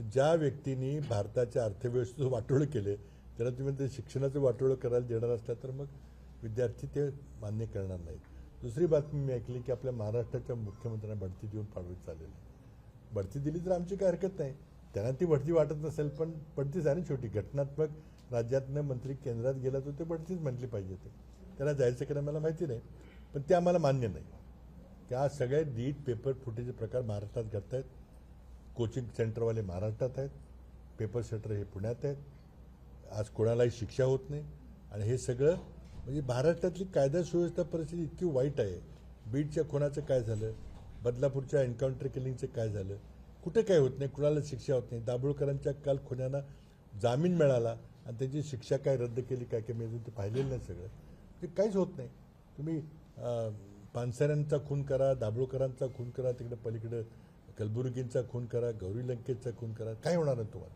ज्या व्यक्तींनी भारताच्या अर्थव्यवस्थेचं वाटोळं केले त्याला तुम्ही ते शिक्षणाचं वाटोळं करायला देणार असला तर मग विद्यार्थी ते मान्य करणार नाहीत. दुसरी बातमी मी ऐकली की आपल्या महाराष्ट्राच्या मुख्यमंत्र्यांना बढती देऊन पाडवीत चाललेली. बढती दिली तर आमची काय हरकत नाही, त्यांना ती बढती वाटत नसेल, पण बढतीच आहे ना शेवटी. घटनात्मक राज्यातनं मंत्री केंद्रात गेला तर ते बढतीच म्हटली पाहिजे. त्याला जायचं की मला माहिती नाही, पण ते आम्हाला मान्य नाही. त्या सगळे नीट पेपर फुटीचे प्रकार महाराष्ट्रात घडत आहेत. कोचिंग सेंटरवाले महाराष्ट्रात आहेत, पेपर सेंटर हे पुण्यात आहेत. आज कोणालाही शिक्षा होत नाही. आणि हे सगळं म्हणजे महाराष्ट्रातली कायदा सुव्यवस्था परिस्थिती इतकी वाईट आहे. बीडच्या खुनाचं काय झालं, बदलापूरच्या एन्काउंटर किलिंगचं काय झालं, कुठे काय होत नाही, कुणाला शिक्षा होत नाही. दाभोळकरांच्या काल खुन्यांना जामीन मिळाला आणि त्याची शिक्षा काय रद्द केली काय काय मी अजून ते पाहिलेलं नाही. सगळं ते काहीच होत नाही. तुम्ही पानसऱ्यांचा खून करा, दाभोळकरांचा खून करा, तिकडे पलीकडे कलबुर्गींचा खून करा, गौरी लंकेशचा खून करा, काय होणार नाही तुम्हाला.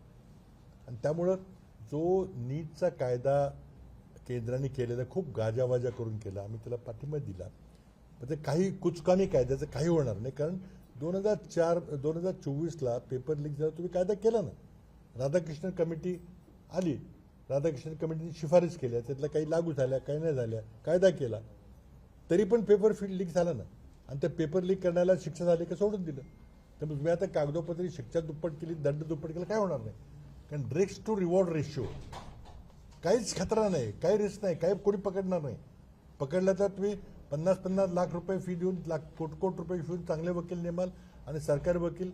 आणि त्यामुळं जो नीटचा कायदा केंद्राने केलेला खूप गाजावाजा करून केला, आम्ही त्याला पाठिंबा दिला, पण ते काही कुचकामी कायद्याचं काही होणार नाही. कारण 2024ला पेपर लीक झाला, तुम्ही कायदा केला ना. राधाकृष्णन कमिटी आली, राधाकृष्णन कमिटीने शिफारस केल्या, त्यातल्या काही लागू झाल्या, काही नाही झाल्या, कायदा केला, तरी पण पेपर लीक झाला ना. आणि त्या पेपर लीक करण्याला शिक्षा झाली का सोडून दिलं. त्यामुळे तुम्ही आता कागदोपत्री शिक्षा दुप्पट केली, दंड दुप्पट केला, काय होणार नाही. कारण रिस्क टू रिवॉर्ड रेशिओ काहीच खतरा नाही, काही रिस्क नाही, काही कोणी पकडणार नाही. पकडलं तर तुम्ही 50-50 लाख रुपये फी देऊन, कोट रुपये फी देऊन चांगले वकील नेमाल आणि सरकारी वकील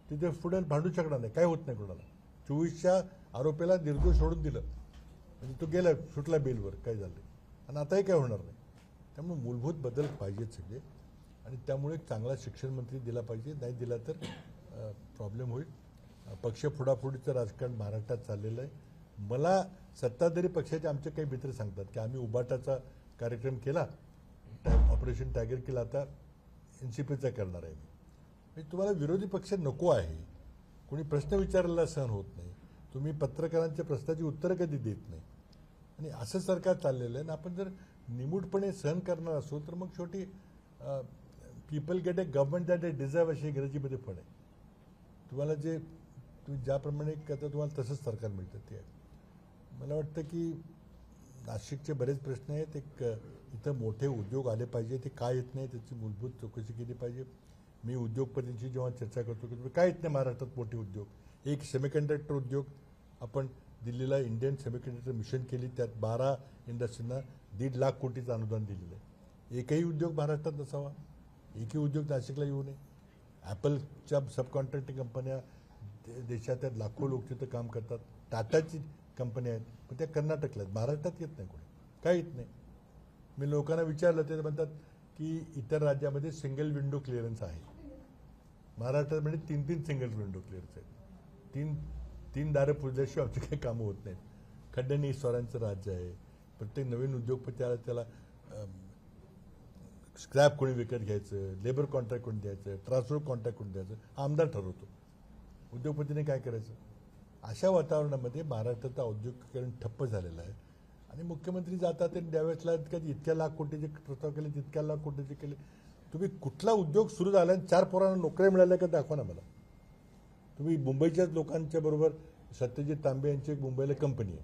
तिथे पुढे भांडू शकणार नाही, काय होत नाही कोणाला. 24च्या आरोपीला निर्दोष सोडून दिलं म्हणजे तो गेला, सुटला बेलवर, काय झालं. आणि आताही काय होणार नाही. त्यामुळे मूलभूत बदल पाहिजेत सगळे. आणि त्यामुळे चांगला शिक्षण मंत्री दिला पाहिजे, नाही दिला तर प्रॉब्लेम होईल. पक्ष फोडाफोडीचं राजकारण महाराष्ट्रात चाललेलं आहे. मला सत्ताधारी पक्षाचे आमचे काही मित्र सांगतात की आम्ही उबाटाचा कार्यक्रम केला, ऑपरेशन टायगर केला, आता NCPचा करणार आहे. मी तुम्हाला विरोधी पक्ष नको आहे. कोणी प्रश्न विचारायला सहन होत नाही. तुम्ही पत्रकारांच्या प्रश्नाची उत्तरं कधी देत नाही. आणि असं सरकार चाललेलं आहे. आणि आपण जर निमूटपणे सहन करणार असो तर मग शेवटी people get A government that A deserve अशी इंग्रजीमध्ये पण आहे. तुम्हाला जे तुम्ही ज्याप्रमाणे करता तुम्हाला तसंच सरकार मिळतं ते आहे. मला वाटतं की नाशिकचे बरेच प्रश्न आहेत. एक इथं मोठे उद्योग आले पाहिजे, ते काय येत नाही त्याची मूलभूत चौकशी केली पाहिजे. मी उद्योगपतींशी जेव्हा चर्चा करतो की तुम्ही काय येत नाही महाराष्ट्रात मोठे उद्योग. एक सेमीकंडक्टर उद्योग आपण दिल्लीला इंडियन सेमीकंडक्टर मिशन केली, त्यात 12 इंडस्ट्रींना 1.5 लाख कोटीचं अनुदान दिलेलं आहे. एकही उद्योग महाराष्ट्रात नसावा, एकही उद्योग नाशिकला येऊ नये. ॲपलच्या सबकॉन्ट्रॅक्टिंग कंपन्या देशात लाखो लोक तिथं काम करतात. टाटाची कंपन्या आहेत, पण त्या कर्नाटकला आहेत, महाराष्ट्रात येत नाही कोणी, काय येत नाही. मी लोकांना विचारलं ते म्हणतात की इतर राज्यामध्ये सिंगल विंडो क्लिअरन्स आहे, महाराष्ट्रामध्ये 3 सिंगल विंडो क्लिअरन्स आहेत. 3 दारं पुजल्याशिवाय आमची काही कामं होत नाहीत. खंडणी स्वारांचं राज्य आहे. प्रत्येक नवीन उद्योगपती आला त्याला स्क्रॅप कोणी विकत घ्यायचं, लेबर कॉन्ट्रॅक्ट कोणी द्यायचं, ट्रान्सफर कॉन्ट्रॅक्ट कोणी द्यायचं, हा आमदार ठरवतो. उद्योगपतीने काय करायचं? अशा वातावरणामध्ये महाराष्ट्राचं औद्योगिकीकरण ठप्प झालेलं आहे आणि मुख्यमंत्री जातात आणि त्यावेळेसला कधी इतक्या लाख कोटीचे प्रस्ताव केले, तितक्या लाख कोटीचे केले. तुम्ही कुठला उद्योग सुरू झाला आणि 4 पोरांना नोकऱ्या मिळाल्या का दाखवा ना मला. तुम्ही मुंबईच्याच लोकांच्या बरोबर सत्यजित तांबे यांची एक मुंबईला कंपनी आहे,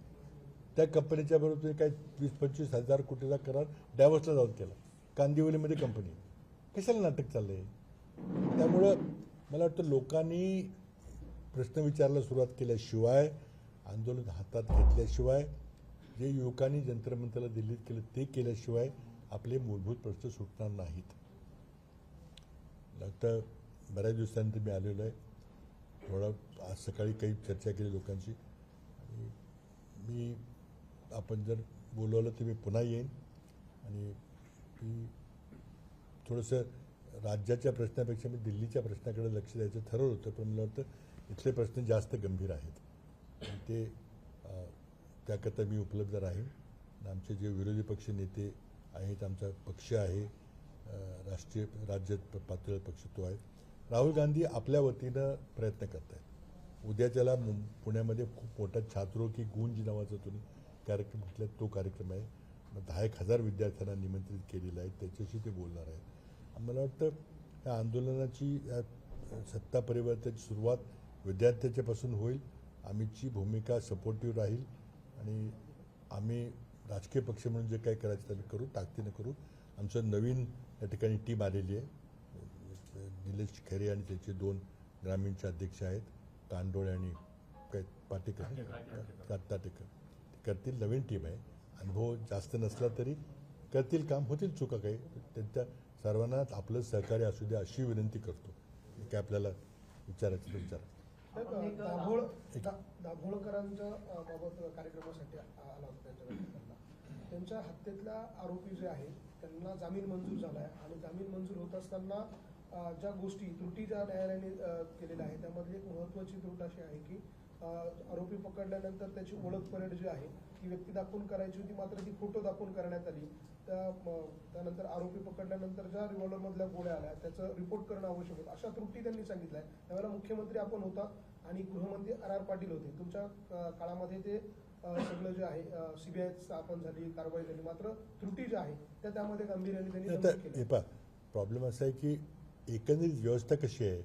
त्या कंपनीच्या बरोबर तुम्ही काय 20-25 हजार कोटीचा करार डॅव्हसला जाऊन केला. कांदिवलीमध्ये कंपनी आहे. कशाला नाटक चाललं आहे? त्यामुळं मला वाटतं लोकांनी प्रश्न विचारायला सुरुवात केल्याशिवाय, आंदोलन हातात घेतल्याशिवाय, जे युवकांनी जंत्रमंतरला दिल्लीत केलं ते केल्याशिवाय आपले मूलभूत प्रश्न सुटणार नाहीत. आता बऱ्याच दिवसांनंतर मी आलेलो आहे. थोडा आज सकाळी काही चर्चा केली लोकांची आणि मी आपण जर बोलवलं तर मी पुन्हा येईन आणि मी थोडंसं राज्याच्या प्रश्नापेक्षा मी दिल्लीच्या प्रश्नाकडे लक्ष द्यायचं ठरवलं होतं. पण मला वाटतं इथले प्रश्न जास्त गंभीर आहेत आणि ते त्याकरता मी उपलब्ध राहीन. आमचे जे विरोधी पक्ष नेते आहेत, आमचा पक्ष आहे राष्ट्रीय राज्य पातळीवर पक्ष तो आहे. राहुल गांधी आपल्या वतीनं प्रयत्न करत आहेत. उद्या त्याला पुण्यामध्ये खूप मोठा छात्रो की गूंज नावाचा तुम्ही कार्यक्रम घेतला, तो कार्यक्रम आहे. 10,000 विद्यार्थ्यांना निमंत्रित केलेलं आहे, त्याच्याशी ते बोलणार आहेत. मला वाटतं या आंदोलनाची सत्ता परिवर्तनाची सुरुवात विद्यार्थ्याच्यापासून होईल. आमची भूमिका सपोर्टिव्ह राहील आणि आम्ही राजकीय पक्ष म्हणून जे काही करायचं ते करू, ताकदीनं करू. आमचं नवीन या ठिकाणी टीम आलेली आहे. निलेश खैरे आणि त्याचे 2 ग्रामीणचे अध्यक्ष आहेत, कांडोळे आणि काय ताटेकर करतील. नवीन टीम आहे. अनुभव जास्त नसला तरी करतील काम, होतील चुका काही. त्यांच्या सर्वांना आपलं सहकार्य असू द्या अशी विनंती करतो. काय आपल्याला विचारायचं तर विचारा. दाभोळकरांच्या बाबत कार्यक्रमासाठी आला होता. त्यांच्या हत्येतल्या आरोपी जे आहेत त्यांना जामीन मंजूर झाला आहे आणि जामीन मंजूर होत असताना ज्या गोष्टी त्रुटी ज्या न्यायालयाने केलेल्या आहे त्यामधली एक महत्त्वाची त्रुट अशी आहे की आरोपी पकडल्यानंतर त्याची ओळख परेड जी आहे ती व्यक्ती दाखवून करायची होती, मात्र ती फोटो दाखवून करण्यात आली. त्यानंतर आरोपी पकडल्यानंतर ज्या रिव्हॉल्वरमधल्या गोळ्या आल्या त्याचं रिपोर्ट करणं आवश्यक होतं. अशा त्रुटी त्यांनी सांगितल्या आहे. त्यावेळेला मुख्यमंत्री आपण होता आणि गृहमंत्री R.R. पाटील होते. तुमच्या काळामध्ये ते सगळं जे आहे CBI स्थापन झाली, कारवाई झाली, मात्र त्रुटी ज्या आहे त्यामध्ये गांभीर्याने त्यांनी नमूद केलं. प्रॉब्लेम असा आहे की एकंदरीत व्यवस्था कशी आहे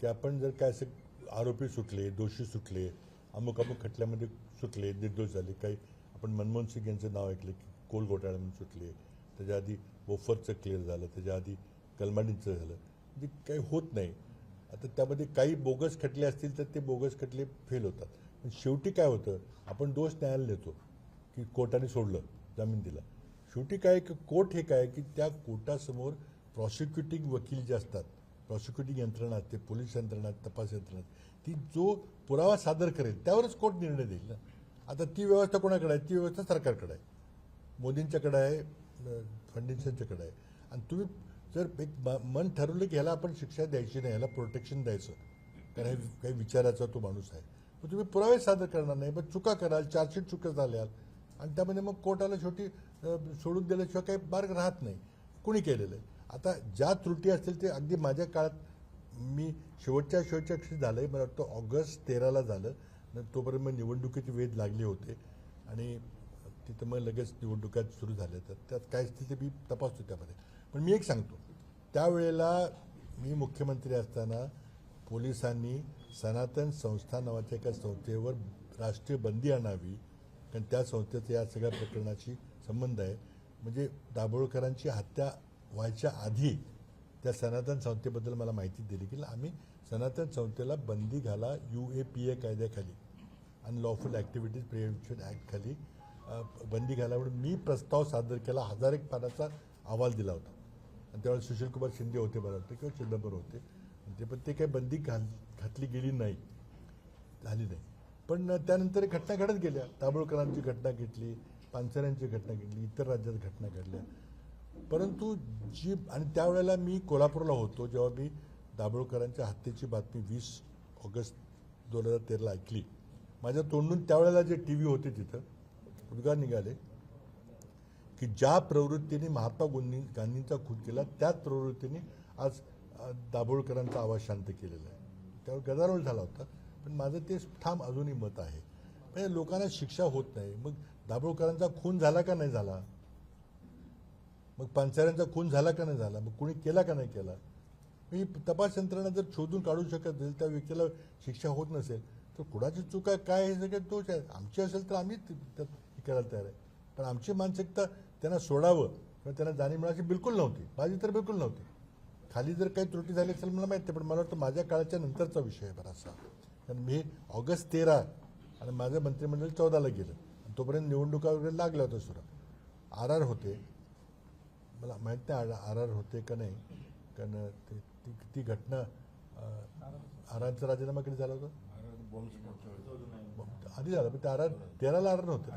की आपण जर काय असं आरोपी सुटले, दोषी सुटले, अमुक खटल्यामध्ये सुटले, निर्दोष झाले, काही आपण मनमोहन सिंग यांचं नाव ऐकलं की कोल घोटाळ्यामध्ये सुटले, त्याच्या आधी बोफरचं क्लिअर झालं, त्याच्या आधी कलमाडींचं झालं, म्हणजे काही होत नाही. आता त्यामध्ये काही बोगस खटले असतील तर ते बोगस खटले फेल होतात. पण शेवटी काय होतं, आपण दोष न्यायालयाला देतो की कोर्टाने सोडलं, जामीन दिला. शेवटी काय की कोर्ट हे काय की त्या कोर्टासमोर प्रॉसिक्युटिंग वकील जे असतात, प्रॉसिक्युटिंग यंत्रणा असते, पोलीस यंत्रणा, तपास यंत्रणा, ती जो पुरावा सादर करेल त्यावरच कोर्ट निर्णय देईल ना. आता ती व्यवस्था कोणाकडे आहे? ती व्यवस्था सरकारकडे आहे, मोदींच्याकडे आहे, फडणवीसांच्याकडे आहे. आणि तुम्ही जर एक मन ठरवलं की ह्याला आपण शिक्षा द्यायची नाही, ह्याला प्रोटेक्शन द्यायचं, कारण हे काही विचाराचा तो माणूस आहे, पण तुम्ही पुरावे सादर करणार नाही, पण चुका कराल, चार्जशीट चुका झाल्याल आणि त्यामध्ये मग कोर्टाला शेवटी सोडून दिल्याशिवाय काही मार्ग राहत नाही. कुणी केलेलं आहे? आता ज्या त्रुटी असतील ते अगदी माझ्या काळात मी शेवटच्या क्षणी झालं आहे, मला वाटतं ऑगस्ट 13ला झालं. तोपर्यंत मग निवडणुकीचे वेध लागले होते आणि तिथं मग लगेच निवडणुका सुरू झाल्या. तर त्यात काय स्थिती मी तपासतो त्यामध्ये. पण मी एक सांगतो, त्यावेळेला मी मुख्यमंत्री असताना पोलिसांनी सनातन संस्था नावाच्या एका संस्थेवर राष्ट्रीय बंदी आणावी, कारण त्या संस्थेचा या सगळ्या प्रकरणाशी संबंध आहे. म्हणजे दाभोळकरांची हत्या व्हायच्या आधी त्या सनातन संस्थेबद्दल मला माहिती दिली की आम्ही सनातन संस्थेला बंदी घाला UAPA कायद्याखाली, अनलॉफुल ॲक्टिव्हिटीज प्रिव्हेन्शन ॲक्टखाली बंदी घाला म्हणून मी प्रस्ताव सादर केला. 1001 पानाचा अहवाल दिला होता आणि त्यावेळेस सुशीलकुमार शिंदे होते, मला वाटतं, किंवा चिदंबर होते ते. पण ते काही बंदी घातली गेली नाही, झाली नाही. पण त्यानंतर घटना घडत गेल्या. दाभोळकरांची घटना घेतली, पानसऱ्यांची घटना घेतली, इतर राज्यात घटना घडल्या. परंतु जी आणि त्यावेळेला मी कोल्हापूरला होतो जेव्हा मी दाभोळकरांच्या हत्येची बातमी 20 ऑगस्ट 2013ला ऐकली. माझ्या तोंडून त्यावेळेला जे TV होते तिथं उद्गार निघाले की ज्या प्रवृत्तीने महात्मा गांधींचा खून केला त्याच प्रवृत्तीने आज दाभोळकरांचा आवाज शांत केलेला आहे. त्यावर गदारोळ झाला होता, पण माझं ते ठाम अजूनही मत आहे. म्हणजे लोकांना शिक्षा होत नाही. मग दाभोळकरांचा खून झाला का नाही झाला, मग पानसऱ्यांचा खून झाला का नाही झाला, मग कुणी केला का नाही केला, ही तपास यंत्रणा जर शोधून काढू शकत असेल, त्या व्यक्तीला शिक्षा होत नसेल तर कुणाची चूक आहे काय हे सगळे दोष आहे. आमची असेल तर आम्ही त्यात हे करायला तयार आहे, पण आमची मानसिकता त्यांना सोडावं किंवा त्यांना जाणीव मिळायची बिलकुल नव्हती. माझी तर बिलकुल नव्हती. खाली जर काही त्रुटी झाली असेल मला माहिती नाही, पण मला वाटतं माझ्या काळाच्या नंतरचा विषय आहे बराचसा. कारण मी ऑगस्ट 13 आणि माझं मंत्रिमंडळ 14ला गेलं, आणि तोपर्यंत निवडणुका वगैरे लागल्या होत्या सुद्धा. RR होते, मला माहीत नाही RR होते का नाही, कारण ती घटना RRचा राजीनामा कधी झाला होता, आधी झाला, पण ते RR 13ला RR नव्हते,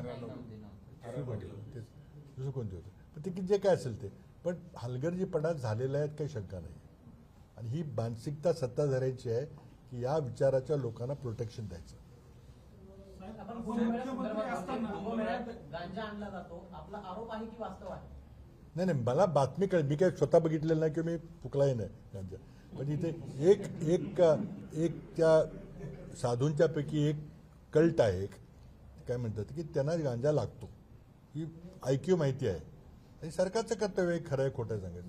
दुसरं कोणते होते. पण ते जे काय असेल ते, पण हलगर्जीपणा झालेला आहे काही शंका नाही. आणि ही मानसिकता सत्ताधाऱ्यांची आहे की या विचाराच्या लोकांना प्रोटेक्शन द्यायचं. गांजा आणला जातो, आपला आरोप आहे की वास्तव आहे? नाही नाही, मला बातमी कळली, मी काय स्वतः बघितलेलं नाही किंवा मी फुकलाही नाही गांजा. पण इथे एक त्या साधूंच्या पैकी एक कल्ट आहे, काय म्हणतात की त्यांना गांजा लागतो, ही ऐकीव माहिती आहे. आणि सरकारचं कर्तव्य आहे खरं आहे खोटं सांगायचं.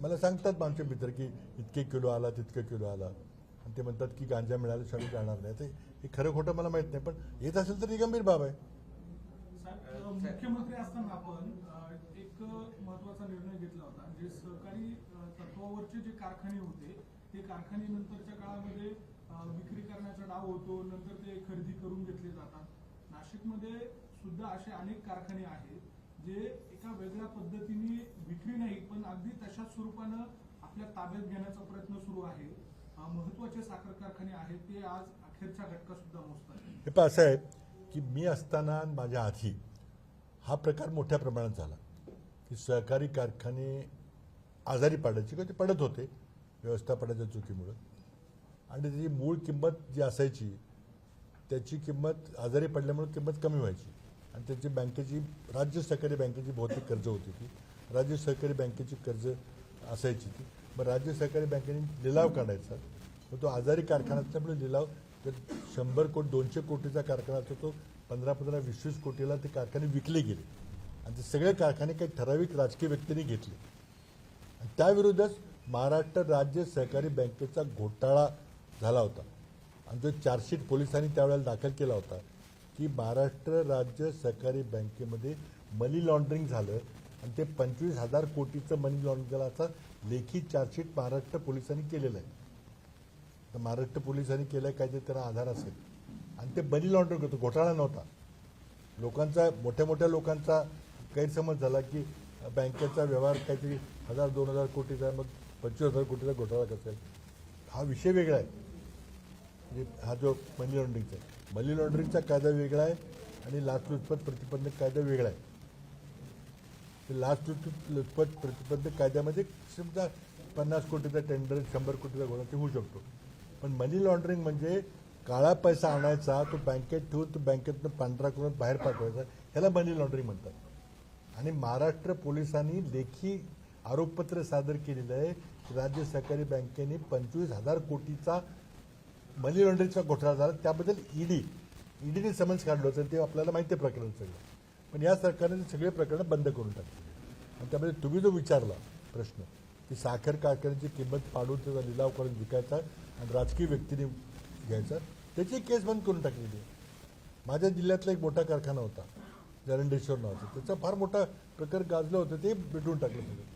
मला सांगतात आमचे मित्र की इतके किलो आला तितके किलो आला, आणि ते म्हणतात की गांजा मिळाल्याशिवाय जाणार नाही. ते हे खरं खोटं मला माहीत नाही, पण येत असेल तर ही गंभीर बाब आहे. मुख्यमंत्री असताना आपण एक महत्वाचा निर्णय घेतला होता, जे सहकारी तत्वावरचे जे कारखाने होते ते कारखाने नंतरच्या काळामध्ये विक्री करण्याचा डाव होतो, नंतर ते खरेदी करून घेतले जातात. नाशिकमध्ये सुद्धा असे अनेक कारखाने आहेत जे एका वेगळ्या पद्धतीने विक्री नाही पण अगदी तशाच स्वरूपानं आपल्या ताब्यात घेण्याचा प्रयत्न सुरू आहे. महत्वाचे साखर कारखाने आहेत ते आज अखेरच्या घटका सुद्धा मोजतात. हे पण असं आहे की मी असताना माझ्या आधी हा प्रकार मोठ्या प्रमाणात झाला की सहकारी कारखाने आजारी पडायचे किंवा ते पडत होते व्यवस्थापनाच्या चुकीमुळं, आणि त्याची मूळ किंमत जी असायची त्याची किंमत आजारी पडल्यामुळे किंमत कमी व्हायची, आणि त्याची बँकेची राज्य सहकारी बँकेची बहुतेक कर्ज होती ती राज्य सहकारी बँकेची कर्ज असायची ती. मग राज्य सहकारी बँकेने लिलाव काढायचा, मग तो आजारी कारखाना असल्यामुळे लिलाव 100 कोटी 200 कोटीचा कारखाना असतो तो 15-15, 20-20 कोटीला ते कारखाने विकले गेले, आणि ते सगळे कारखाने काही ठराविक राजकीय व्यक्तींनी घेतले. आणि त्याविरुद्धच महाराष्ट्र राज्य सहकारी बँकेचा घोटाळा झाला होता, आणि जो चार्जशीट पोलिसांनी त्यावेळेला दाखल केला होता की महाराष्ट्र राज्य सहकारी बँकेमध्ये मनी लॉन्ड्रिंग झालं, आणि ते 25,000 कोटीचं मनी लॉन्ड्रिंग झालं असा लेखी चार्जशीट महाराष्ट्र पोलिसांनी केलेलं आहे. तर महाराष्ट्र पोलिसांनी केलं काहीतरी त्याला आधार असेल, आणि ते मनी लॉन्ड्रिंग होतं, घोटाळा नव्हता. लोकांचा मोठ्या लोकांचा गैरसमज झाला की बँकेचा व्यवहार काहीतरी 1,000-2,000 कोटीचा, मग 25,000 कोटीचा घोटाळा कसा आहे. हा विषय वेगळा आहे. म्हणजे हा जो मनी लॉन्ड्रिंगचा आहे, मनी लॉन्ड्रिंगचा कायदा वेगळा आहे आणि लाचलुचपत प्रतिबंधक कायदा वेगळा आहे. ते लाचलुचपत प्रतिबंधक कायद्यामध्ये समजा 50 कोटीचा टेंडर 100 कोटीचा घोटाळा ते होऊ शकतो, पण मनी लॉन्ड्रिंग म्हणजे काळा पैसा आणायचा, तो बँकेत ठेवून तो बँकेतनं पांढरा करून बाहेर पाठवायचा, ह्याला मनी लॉन्ड्रिंग म्हणतात. आणि महाराष्ट्र पोलिसांनी लेखी आरोपपत्र सादर केलेलं आहे की राज्य सहकारी बँकेने 25,000 कोटीचा मनी लॉन्ड्रिंगचा घोटाळा झाला, त्याबद्दल ईडीने समन्स काढलं होतं. ते आपल्याला माहिती आहे प्रकरण सगळं, पण या सरकारने सगळे प्रकरणं बंद करून टाकली. आणि त्यामध्ये तुम्ही जो विचारला प्रश्न की साखर कारखान्याची किंमत पाडून त्याचा लिलाव करून विकायचा आणि राजकीय व्यक्तीने घ्यायचा, त्याची केस बंद करून टाकलेली आहे. माझ्या जिल्ह्यातला एक मोठा कारखाना होता जरंडेश्वर नावाचा, त्याचा फार मोठा प्रकार गाजलं होतं, ते भेटून टाकलं सगळं.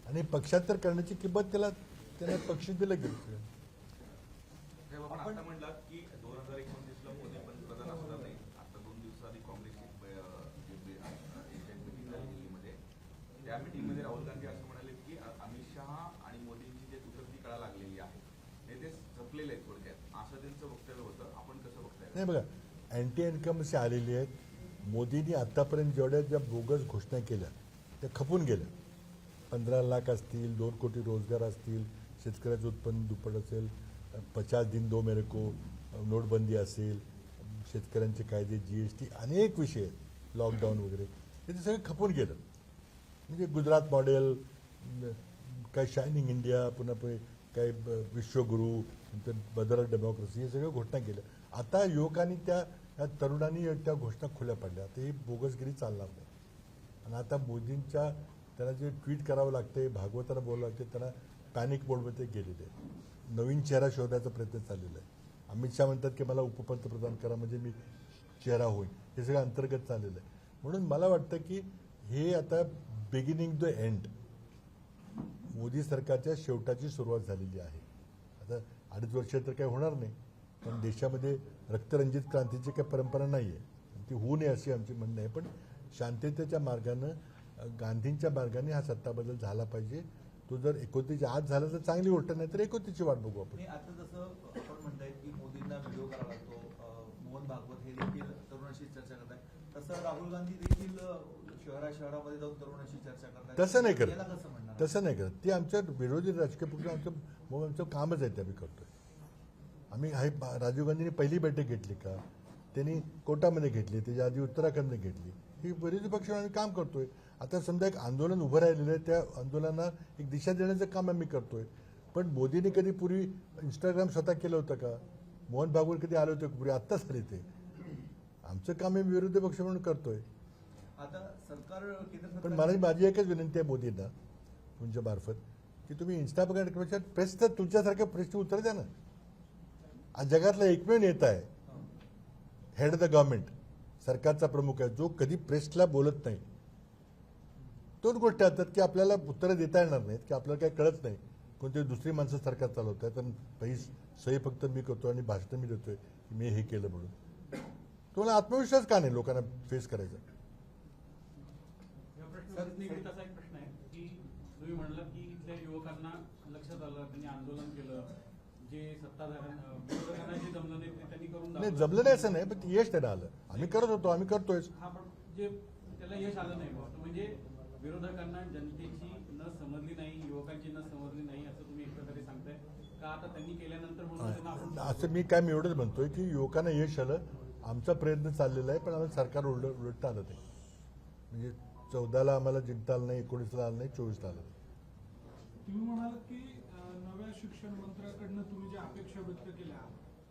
आणि पक्षांतर करण्याची किंमत त्याला बक्षीस दिलं गेलं. आपण आता म्हणलात की 2029 ला मोदी पंतप्रधान असणार नाही. आता 2 दिवसाआधी काँग्रेसची मीटिंग झाली दिल्लीमध्ये. त्या मीटिंगमध्ये राहुल गांधी असं म्हणाले की अमित शहा आणि मोदींची जे दुसरी कळा लागलेली आहे ते झपलेले आहेत थोडक्यात, असं त्यांचं वक्तव्य होतं. आपण कसं बघताय? नाही बघा, अँटी इन्कमचे आलेली आहेत. मोदींनी आत्तापर्यंत ज्या बोगस घोषणा केल्या त्या खपून गेल्या. 15 लाख असतील, 2 कोटी रोजगार असतील, शेतकऱ्याचं उत्पन्न दुप्पट असेल, 50 दिन दो मेरे को, नोटबंदी असेल, शेतकऱ्यांचे कायदे, GST, अनेक विषय आहेत, लॉकडाऊन वगैरे, हे ते सगळं खपून गेलं. म्हणजे गुजरात मॉडेल, काय शायनिंग इंडिया, पुन्हा काय विश्वगुरू, नंतर बदल डेमोक्रेसी, हे सगळं घोषणा केलं. आता युवकांनी त्या तरुणांनी त्या घोषणा खुल्या पडल्या. आता ही बोगसगिरी चालणार नाही. आणि आता मोदींच्या त्यांना जे ट्विट करावं लागते, भागवताला बोलावं लागते, त्यांना पॅनिक मोडमध्ये गेलेले आहे. नवीन चेहरा शोधायचा प्रयत्न चाललेला आहे. अमित शहा म्हणतात की मला उपपंतप्रधान करा म्हणजे मी चेहरा होईन. हे सगळं अंतर्गत चाललेलं आहे. म्हणून मला वाटतं की हे आता बिगिनिंग द एंड, मोदी सरकारच्या शेवटाची सुरुवात झालेली आहे. आता 2.5 वर्ष तर काही होणार नाही, पण देशामध्ये रक्तरंजित क्रांतीची काही परंपरा नाही आहे. ती होऊ नये अशी आमची म्हणणं आहे. पण शांततेच्या मार्गानं, गांधींच्या मार्गाने हा सत्ता बदल झाला पाहिजे. तो जर 29 आज झाला तर चांगली गोष्ट, नाही तर 29ची वाट बघू आपण. आता जसं आपण म्हणताय की मोदींना व्हिडिओ करावा लागतो, मोहन भागवत हे देखील तरुणांशी चर्चा करताय, तसं राहुल गांधी देखील शहरामध्ये जाऊन तरुणांशी चर्चा करतात. तसं नाही याला कसं करत, म्हणणार? तसं नाही करत. ते आमच्या विरोधी राजकीय पक्ष आमचं कामच आहे, ते आम्ही करतोय. आम्ही राजीव गांधींनी पहिली बैठक घेतली का? त्यांनी कोटामध्ये घेतली, त्याच्या आधी उत्तराखंडमध्ये घेतली. ही विरोधी पक्ष आम्ही काम करतोय. आता समजा एक आंदोलन उभं राहिलेलं आहे, त्या आंदोलनाला एक दिशा देण्याचं काम आम्ही करतोय. पण मोदींनी कधी पूर्वी इंस्टाग्राम स्वतः केलं होतं का? मोहन भागवत कधी आले होते पूर्वी? आत्ताच आले ते. आमचं काम आम्ही विरोधी पक्ष म्हणून करतोय. आता सरकार केंद्र पण सरकार माझी एकच विनंती आहे मोदींना तुमच्या मार्फत, की तुम्ही इंस्टाग्रामपेक्षा प्रेस तर तुमच्यासारख्या प्रेसची उत्तर द्या ना. आज जगातला एकमेव नेता आहे, हेड ऑफ द गव्हर्नमेंट, सरकारचा प्रमुख आहे, जो कधी प्रेसला बोलत नाही. 2 गोष्टी असतात की आपल्याला उत्तरं देता येणार नाहीत, की आपल्याला काही कळत नाही, कोणती दुसरी माणसं सरकार चालवत आहेत, आणि सही फक्त मी करतो आणि भाषण मी देतोय की मी हे केलं म्हणून. तुम्हाला आत्मविश्वास का नाही लोकांना फेस करायचा? या प्रश्नावर निगडीत असा एक प्रश्न आहे की तुम्ही म्हणलं की इथल्या युवकांना लक्षात आलं, त्यांनी आंदोलन केलं, जे विरोधकांना जे जमलं नाही ते त्यांनी करून नाही, दाखवलं. जमलं नाही असं नाही, पण यश त्यांना आलं. आम्ही करत होतो, आम्ही करतोय. हा, पण जे त्याला यश आलं नाही बुवा, म्हणजे विरोधकांना जनतेची न समजली नाही, युवकांची न समजली नाही, असं तुम्ही एक प्रकारे सांगताय का? आता त्यांनी केल्यानंतर म्हणून त्यांना आपण असं मी एवढंच म्हणतोय की युवकांना यश आलं. आमचा प्रयत्न चाललेला आहे, पण आम्हाला सरकार उलटता आलं ते. म्हणजे 14ला आम्हाला जिंकता आलं नाही, 19ला आलं नाही, 24ला आलं नाही. तुम्ही म्हणालात की नव्या शिक्षण मंत्र्याकडनं तुम्ही ज्या अपेक्षा व्यक्त केल्या,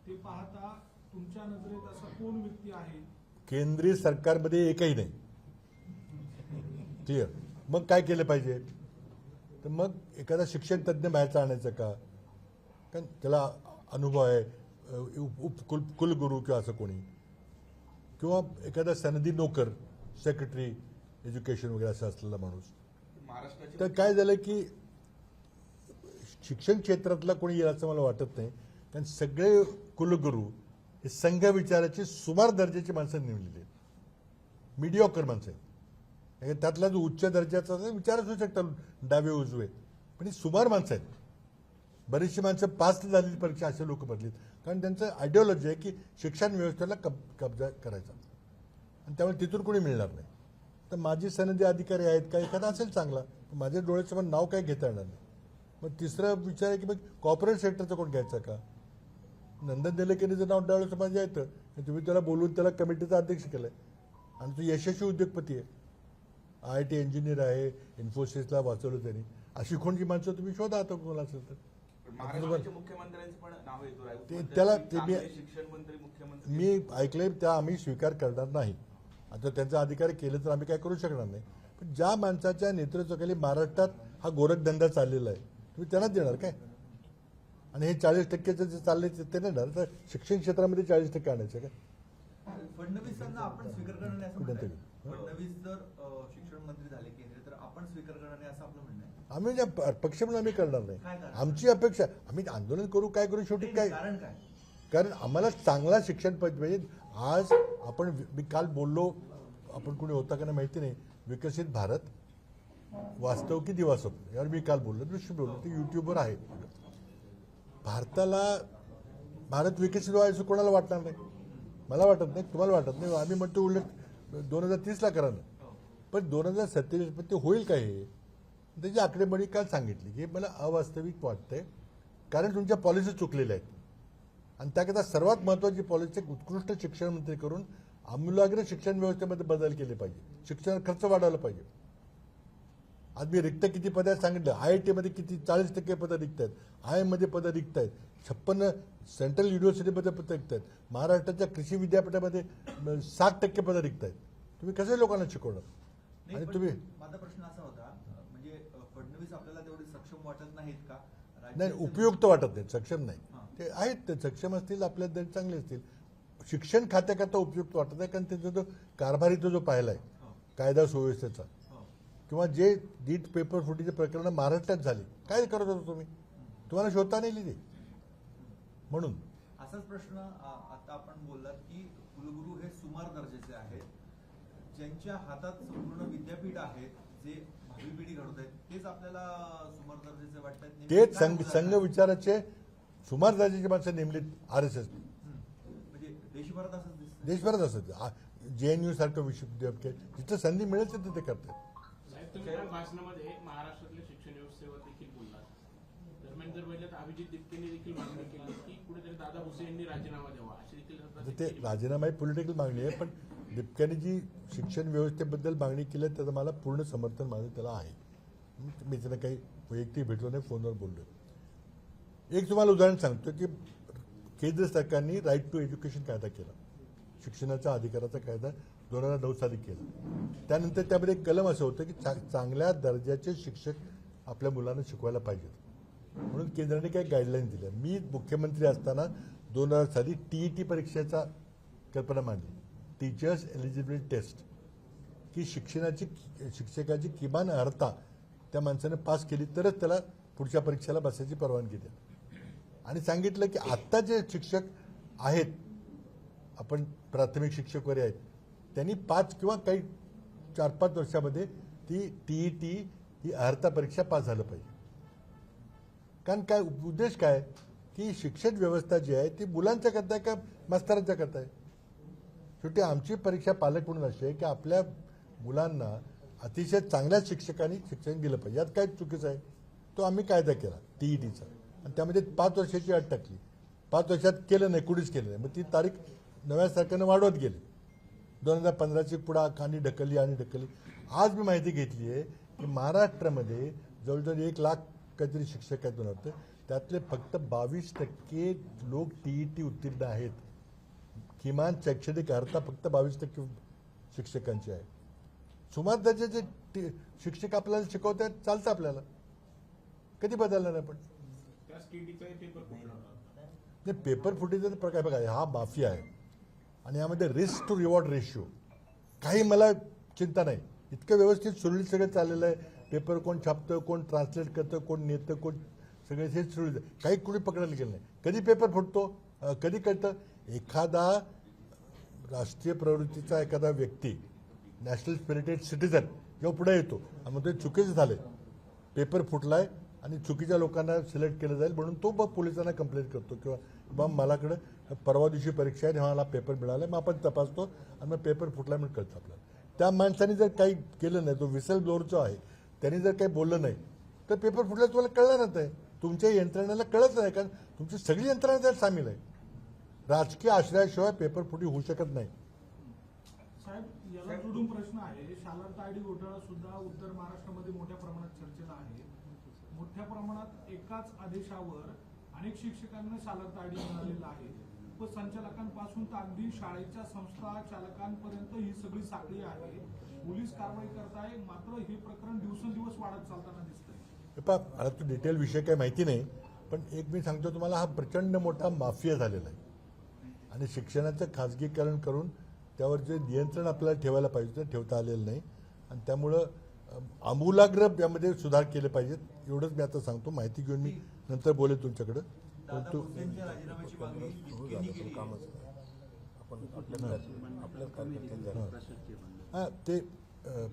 ते पाहता तुमच्या नजरेत असा कोण व्यक्ती आहे? केंद्रीय सरकारमध्ये एकही नाही. क्लिअर. मग काय केलं पाहिजे? तर मग एखादा शिक्षण तज्ज्ञ बाहेरचा आणायचं का? कारण त्याला अनुभव आहे, कुलगुरू किंवा असं कोणी, किंवा एखादा सनदी नोकर, सेक्रेटरी एज्युकेशन वगैरे असं असलेला माणूस. महाराष्ट्राची तर काय झालं की शिक्षण क्षेत्रातला कोणी येईल असं मला वाटत नाही. कारण सगळे कुलगुरू हे संघ विचाराची सुमार दर्जाची माणसं निवडलेली आहेत, मीडिओकर माणसं आहेत. त्यातला जो उच्च दर्जाचा विचार असू शकतात, डावे उजवे, पण ही सुमार माणसं आहेत. बरीचशी माणसं पास झालेली परीक्षा असे लोक भरलीत, कारण त्यांचं आयडिओलॉजी आहे की शिक्षण व्यवस्थेला कब्जा करायचा, आणि त्यामुळे तिथून कोणी मिळणार नाही. तर माजी सनदी अधिकारी आहेत का? एखादा असेल चांगला, माझ्या डोळ्यासमोर नाव काय घेता येणार नाही. मग तिसरा विचार आहे की मग कॉर्पोरेट सेक्टरचं कोण घ्यायचं का? नंदन निलेकनीचं नाव डोळ्यासमोर येतं, तुम्ही त्याला बोलून त्याला कमिटीचा अध्यक्ष केलंय, आणि तो यशस्वी उद्योगपती आहे, IIT इंजिनियर आहे, इन्फोसिसला वाचवलं त्यांनी. अशी कोणती माणसं तुम्ही शोधा आता कोणाला असेल तर. महाराष्ट्राच्या मुख्यमंत्र्यांचं पण नाव येतो राय. शिक्षण मंत्री, मुख्यमंत्री मी ऐकलंय, त्या आम्ही स्वीकार करणार नाही. आता त्यांचा अधिकारी केलं तर आम्ही काय करू शकणार नाही. पण ज्या माणसाच्या नेतृत्वाखाली महाराष्ट्रात हा गोरखधंदा चाललेला आहे, तुम्ही त्यांनाच देणार काय? आणि हे 40% जे चालले ते देणार, तर शिक्षण क्षेत्रामध्ये 40% आणायचं काय? फडणवीसांना आपण स्वीकार करणार नाही असं कुठं म्हणताय? तरी. फडणवीस जर शिक्षण मंत्री झाले केंद्रीय, तर आपण स्वीकार करणार नाही असं आपलं म्हणणं आहे. आम्ही ज्या पक्ष म्हणून आम्ही करणार काय नाही. करणार? आमची अपेक्षा, आम्ही आंदोलन करू, काय करू, शेवटी काय, कारण काय? कारण आम्हाला चांगला शिक्षण पाहिजे. आज आपण, मी काल बोललो, आपण कुणी होता का नाही माहिती नाही, विकसित भारत वास्तव की दिवा स्वप्न, यावर मी काल बोललो, दृश्य बोललो, ते युट्यूबवर आहे. भारत विकसित व्हायचं कोणाला वाटणार नाही, मला वाटत नाही, तुम्हाला वाटत नाही. आम्ही म्हणतो उलट 2030ला करा ना, पण 2047 ते होईल काय? हे त्याची आकडेमोडी काल सांगितली, की मला अवास्तविक वाटतंय, कारण तुमच्या पॉलिसी चुकलेल्या आहेत. आणि त्याकरता सर्वात महत्त्वाची पॉलिसी उत्कृष्ट शिक्षण मंत्री करून आमूलाग्र शिक्षण व्यवस्थेमध्ये बदल केले पाहिजे. शिक्षण खर्च वाढवला पाहिजे. आज मी रिक्त किती पदं आहेत सांगितलं. IIT मध्ये किती 40% पदं रिक्त आहेत. IIM मध्ये पदं रिक्त आहेत. 56 सेंट्रल युनिव्हर्सिटीमध्ये पदं रिक्त आहेत. महाराष्ट्राच्या कृषी विद्यापीठामध्ये 60% पदं रिक्त आहेत. तुम्ही कसे लोकांना शिकवणार? नाही, आणि पण तुम्ही माझा प्रश्न असा होता, म्हणजे फडणवीस आपल्याला तेवढे सक्षम वाटत नाहीत का? नाही, राज्याचं- उपयुक्त वाटत नाही, सक्षम नाही. हां. ते आहेत, ते सक्षम असतील, आपल्या चांगले असतील. शिक्षण खात्याकरता उपयुक्त वाटत नाही, कारण त्यांचा जो कारभारीचा जो पाहिला आहे हो, कायदा सुव्यवस्थेचा, हो. किंवा जे नीट पेपर फुटीचे प्रकरण महाराष्ट्रात झाली, काय करत होता तुम्ही? तुम्हाला शोधता नाही लिहिली म्हणून. असाच प्रश्न आता आपण बोललात की कुलगुरू हे सुमार दर्जाचे आहेत, ज्यांच्या हातात संपूर्ण विद्यापीठ आहेत, जे भावी पिढी घडवत आहेत, तेच आपल्याला सुमार दर्जाचे वाटतात. नेमके तेच काय संघ उदाहरण संघ आहे? विचाराचे सुमार दर्जाची माणसं नेमलीत RSS. म्हणजे देशभरात असंच दिसतं. देशभरात असत. JNU सारखं विश्वविद्यापीठ जिथं संधी मिळेल तिथे ते करतात. साहेब, तुम्ही काल भाषणामध्ये महाराष्ट्रातल्या शिक्षण व्यवस्थेवर देखील बोललात. दरम्यान जर पाहिलं तर अभिजित दिपकेने देखील मागणी केली की कुठेतरी दादा भुसे यांनी राजीनामा द्यावा अशी देखील आता ते राजीनामा ही पॉलिटिकल मागणी आहे, पण दिपक्याने जी शिक्षण व्यवस्थेबद्दल मागणी केली आहे त्याचं मला पूर्ण समर्थन माझं त्याला आहे. मी त्यांना काही वैयक्तिक भेटलो नाही, फोनवर बोललो. एक तुम्हाला उदाहरण सांगतो की केंद्र सरकारने राईट टू एज्युकेशन कायदा केला, शिक्षणाचा अधिकाराचा कायदा 2009 साली केला. त्यानंतर त्यामध्ये एक कलम असं होतं की चांगल्या दर्जाचे शिक्षक आपल्या मुलांना शिकवायला पाहिजेत, म्हणून केंद्राने काही गाईडलाईन दिल्या. मी मुख्यमंत्री असताना 2000 साली TET परीक्षेचा कल्पना मांडली, टीचर्स एलिजिबिलिटी टेस्ट, की शिक्षकाची किमान अर्हता त्या माणसाने पास केली तरच त्याला पुढच्या परीक्षेला बसायची परवानगी द्या. आणि सांगितलं की आत्ता जे शिक्षक आहेत, आपण प्राथमिक शिक्षक वगैरे आहेत, त्यांनी 5 किंवा काही 4-5 वर्षामध्ये ती TET ही अर्हता परीक्षा पास झालं पाहिजे. कारण काय उद्देश काय की शिक्षण व्यवस्था जी आहे ती मुलांच्या करता आहे का मास्तरांच्या करता आहे? शेवटी आमची परीक्षा पालक म्हणून अशी आहे की आपल्या मुलांना अतिशय चांगल्या शिक्षकांनी शिक्षण दिलं पाहिजे. यात काय चुकीचं आहे? तो आम्ही कायदा केला TETचा, आणि त्यामध्ये 5 वर्षाची अट टाकली. 5 वर्षात केलं नाही, कुणीच केलं नाही. मग ती तारीख नव्या सरकारनं वाढवत गेली. 2015ची पुढं खाली ढकलली आणि ढकलली. आज मी माहिती घेतली आहे की महाराष्ट्रामध्ये जवळजवळ 1 लाख काहीतरी शिक्षक आहेत वाटतं, त्यातले फक्त 22% लोक TET उत्तीर्ण आहेत. किमान शैक्षणिक अर्हता फक्त 22% शिक्षकांची आहे. सुमार दर्जाचे शिक्षक आपल्याला शिकवतात, चालतं आपल्याला, कधी बदलणार आपण? त्याच TETचाही पेपर फुटला. नाही, पेपर फुटीचा प्रकार बघा, हा माफिया आहे आणि यामध्ये रिस्क टू रिवॉर्ड रेशिओ काही मला चिंता नाही. इतकं व्यवस्थित सुरळीत सगळं चाललेलं आहे. पेपर कोण छापतं, कोण ट्रान्सलेट करतं, कोण नेतं, कोण सगळे हे सुरळीत, काही कुणी पकडायला गेलं नाही. कधी पेपर फुटतो, कधी कळतं? एखादा राष्ट्रीय प्रवृत्तीचा एखादा व्यक्ती, नॅशनल स्पिरिटेड सिटीजन जेव्हा पुढे येतो आणि मग ते चुकीचं झालं, पेपर फुटलाय आणि चुकीच्या लोकांना सिलेक्ट केलं जाईल म्हणून तो मग पोलिसांना कंप्लेंट करतो, किंवा मग माझ्याकडं परवा दिवशी परीक्षा आहे, मला पेपर मिळाला, मग आपण तपासतो आणि मग पेपर फुटला म्हणून कळतं आपल्याला. त्या माणसाने जर काही केलं नाही, तो विसल ब्लोअरचा आहे, त्यांनी जर काही बोललं नाही तर पेपर फुटला तुम्हाला कळणारच आहे. तुमच्या यंत्रणेला कळत नाही, कारण तुमची सगळी यंत्रणा त्यात सामील आहे. राजकीय आश्रयाशिवाय पेपर फुटी होऊ शकत नाही. साहेब, याला जोडून प्रश्न आहे. शालांत ID घोटाळा सुद्धा उत्तर महाराष्ट्रामध्ये मोठ्या प्रमाणात चर्चेला आहे. मोठ्या प्रमाणात एकाच आदेशावर अनेक शिक्षकांना शालांत ID मिळालेला आहे. व संचालकांपासून तर अगदी शाळेच्या संस्था चालकांपर्यंत ही सगळी साखळी आहे. पोलीस कारवाई करताय, मात्र हे प्रकरण दिवसेंदिवस वाढत चालताना दिसतंय. मला तो डिटेल विषय काही माहिती नाही, पण एक मी सांगतो तुम्हाला, हा प्रचंड मोठा माफिया झालेला आहे आणि शिक्षणाचं खाजगीकरण करून त्यावर जे नियंत्रण आपल्याला ठेवायला पाहिजे ते ठेवता आलेलं नाही. आणि त्यामुळं आमूलाग्र यामध्ये सुधार केले पाहिजेत, एवढंच मी आता सांगतो. माहिती घेऊन मी नंतर बोलेल तुमच्याकडं. दादा परंतु भुसेंच्या राजीनाम्याची मागणी दिपकेंनी केली आहे. हां, ते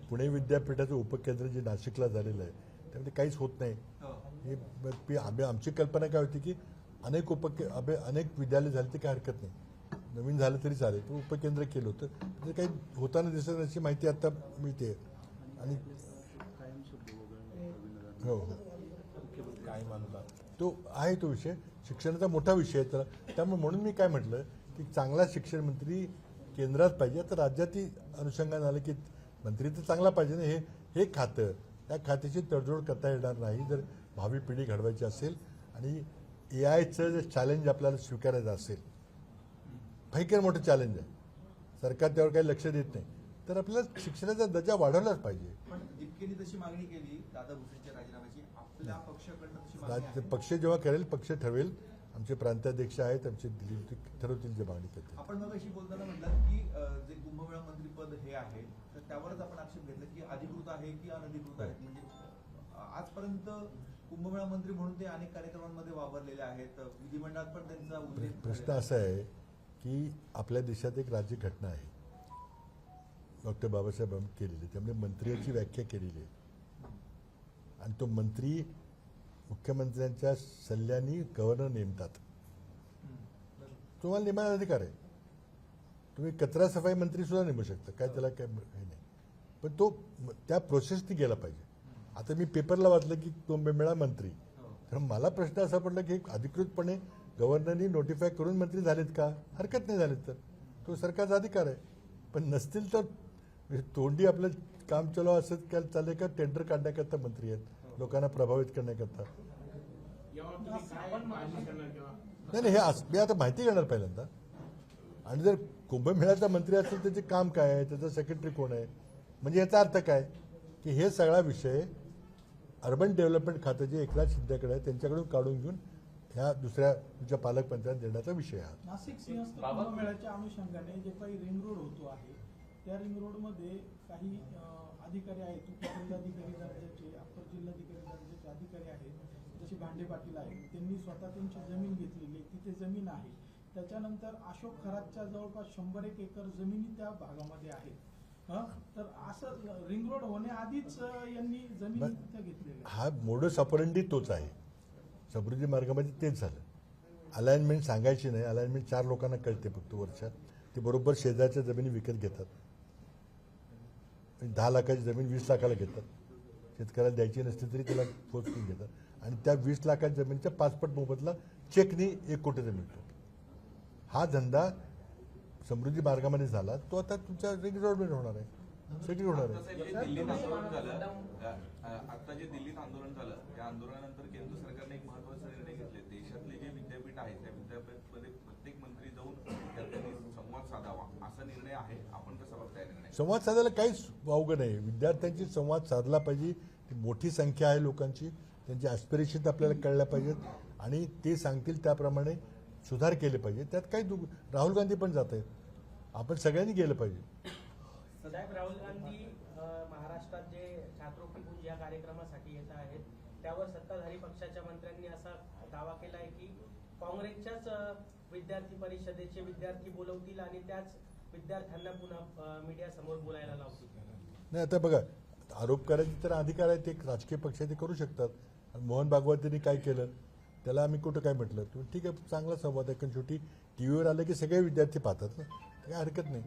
पुणे विद्यापीठाचं उपकेंद्र जे नाशिकला झालेलं आहे त्यामध्ये काहीच होत नाही. हो. हे आमची कल्पना काय होती की अनेक विद्यालय झाले ते काही हरकत नाही, नवीन झालं तरी चालेल, पण उपकेंद्र केलं होतं, म्हणजे काही होताना दिसत अशी माहिती आता मिळते. आणि हो हो, तो आहे तो विषय, शिक्षणाचा मोठा विषय आहे. त्यामुळे म्हणून मी काय म्हटलं की चांगला शिक्षण मंत्री केंद्रात पाहिजे. तर राज्यातही अनुषंगाने आलं की मंत्री तर चांगला पाहिजे ना. हे खातं, त्या खात्याची तडजोड करता येणार नाही जर भावी पिढी घडवायची असेल आणि AI जे चॅलेंज आपल्याला स्वीकारायचं असेल. भयंकर मोठं चॅलेंज आहे. सरकार त्यावर काही लक्ष देत नाही. तर आपल्याला शिक्षणाचा दर्जा वाढवलाच पाहिजे. पण दिपकेनी तशी मागणी केली दादा भुसेंच्या राजीनाम्याची, आपल्या पक्षाकडनं तशी मागणी आहे? पक्ष जेव्हा करेल, पक्ष ठरवेल. आमचे प्रांताध्यक्ष आहेत, आमचे दिल्ली ठरवतील जे मागणी करतील. आपण मग अशी बोलताना म्हणलात की जे कुंभमेळा मंत्रीपद हे आहे तर त्यावरच आपण आक्षेप घेतला की अधिकृत आहे की अनधिकृत आहे. म्हणजे आजपर्यंत कुंभमेळा मंत्री म्हणून ते अनेक कार्यक्रमांमध्ये वापरलेले आहेत, विधिमंडळात पण त्यांचा उल्लेख प्रश्न असा आहे की आपल्या देशात एक राज्यघटना आहे, डॉक्टर बाबासाहेब आंबेडकर केलेली. त्यामुळे मंत्र्याची व्याख्या केलेली आहे आणि तो मंत्री मुख्यमंत्र्यांच्या सल्ल्याने गव्हर्नर नेमतात. तुम्हाला नेमण्याचा अधिकार आहे. तुम्ही कचरा सफाई मंत्री सुद्धा नेमू शकता, काय त्याला काय हे नाही. पण तो त्या प्रोसेसनी गेला पाहिजे. आता मी पेपरला वाचलं की कुंभमेळा मंत्री, तर मला प्रश्न असा पडला की अधिकृतपणे गव्हर्नरनी नोटिफाय करून मंत्री झालेत का? हरकत नाही झालेत तर तो सरकारचा अधिकार आहे. पण नसतील तर तोंडी आपलं काम चालू असं काय चाललंय का टेंडर काढण्याकरता मंत्री आहेत, लोकांना प्रभावित करण्याकरता. यावर तुम्ही काय मागणी करणार किंवा नाही हे मी आता माहिती घेणार पहिल्यांदा. आणि जर कुंभमेळ्याचा मंत्री असेल त्याचे काम काय आहे, त्याचा सेक्रेटरी कोण आहे, म्हणजे याचा अर्थ काय की हे सगळा विषय अर्बन डेव्हलपमेंट खातं जे एकनाथ शिंदेकडे आहे त्यांच्याकडून काढून घेऊन ह्या दुसऱ्या तुमच्या पालकमंत्र्यांना देण्याचा विषय हा. नाशिक सिंहस्थ कुंभमेळ्याच्या अनुषंगाने जे काही रिंग रोड होतो आहे त्या रिंग रोडमध्ये काही अधिकारी आहेत, उपजिल्हाधिकारी दर्जाचे, अप्पर जिल्हाधिकारी दर्जाचे अधिकारी आहेत, जसे भांडे पाटील आहेत. त्यांनी स्वतः त्यांची जमीन घेतलेली, तिथे जमीन आहे. त्याच्यानंतर अशोक खरातच्या जवळपास 100 एकर जमिनी त्या भागामध्ये आहेत. तर असं रिंग रोड होण्याआधीच यांनी जमीन तिथे घेतलेली. हा मोडस ऑपरंडी तोच आहे. समृद्धी मार्गामध्ये तेच झालं. अलाइनमेंट सांगायची नाही, अलाइनमेंट 4 लोकांना कळते फक्त वर्षात. ते बरोबर शेजारच्या जमिनी विकत घेतात. 10 लाखाची जमीन 20 लाखाला घेतात. शेतकऱ्याला द्यायची नसली तरी त्याला पोचून घेतात आणि त्या 20 लाखाच्या जमिनीच्या 5 पट मोबदला चेकनी 1 कोटीचा मिळतो. हा धंदा समृद्धी मार्गामध्ये झाला तो आता तुमच्या रिंग रोडमध्ये होणार आहे, सगळी होणार आहे. दिल्लीत आंदोलन झालं, आता जे दिल्लीत आंदोलन झालं त्या आंदोलनानंतर केंद्र सरकारने एक महत्वाचा निर्णय घेतले. देशातले जे विद्यापीठ आहेत त्या विद्यापीठामध्ये प्रत्येक मंत्री जाऊन त्यांनी संवाद साधावा असा निर्णय आहे. आपण कसा बघताय निर्णय? संवाद साधायला काहीच अवघड नाही. विद्यार्थ्यांची संवाद साधला पाहिजे. ती मोठी संख्या आहे लोकांची, त्यांचे ॲस्पिरेशन आपल्याला कळल्या पाहिजेत आणि ते सांगतील त्याप्रमाणे सुधार केले पाहिजे. त्यात काही राहुल गांधी पण जात आहेत. आपण सगळ्यांनी गेलं पाहिजे. साहेब, राहुल गांधी महाराष्ट्रात जे छात्रोत्सव या कार्यक्रमासाठी येत आहेत त्यावर सत्ताधारी पक्षाच्या मंत्र्यांनी असा दावा केला आहे की काँग्रेसच्याच विद्यार्थी परिषदेचे विद्यार्थी बोलवतील आणि त्याच विद्यार्थ्यांना पुन्हा मीडिया समोर बोलायला लावतील. नाही आता बघा, आरोप करायचे तर अधिकार आहे, ते राजकीय पक्ष ते करू शकतात. मोहन भागवतींनी काय केलं त्याला आम्ही कुठं काय म्हटलं, ठीक आहे चांगला संवाद आहे. कारण शेवटी टीव्हीवर आलं की सगळे विद्यार्थी पाहतात ना, काही हरकत नाही.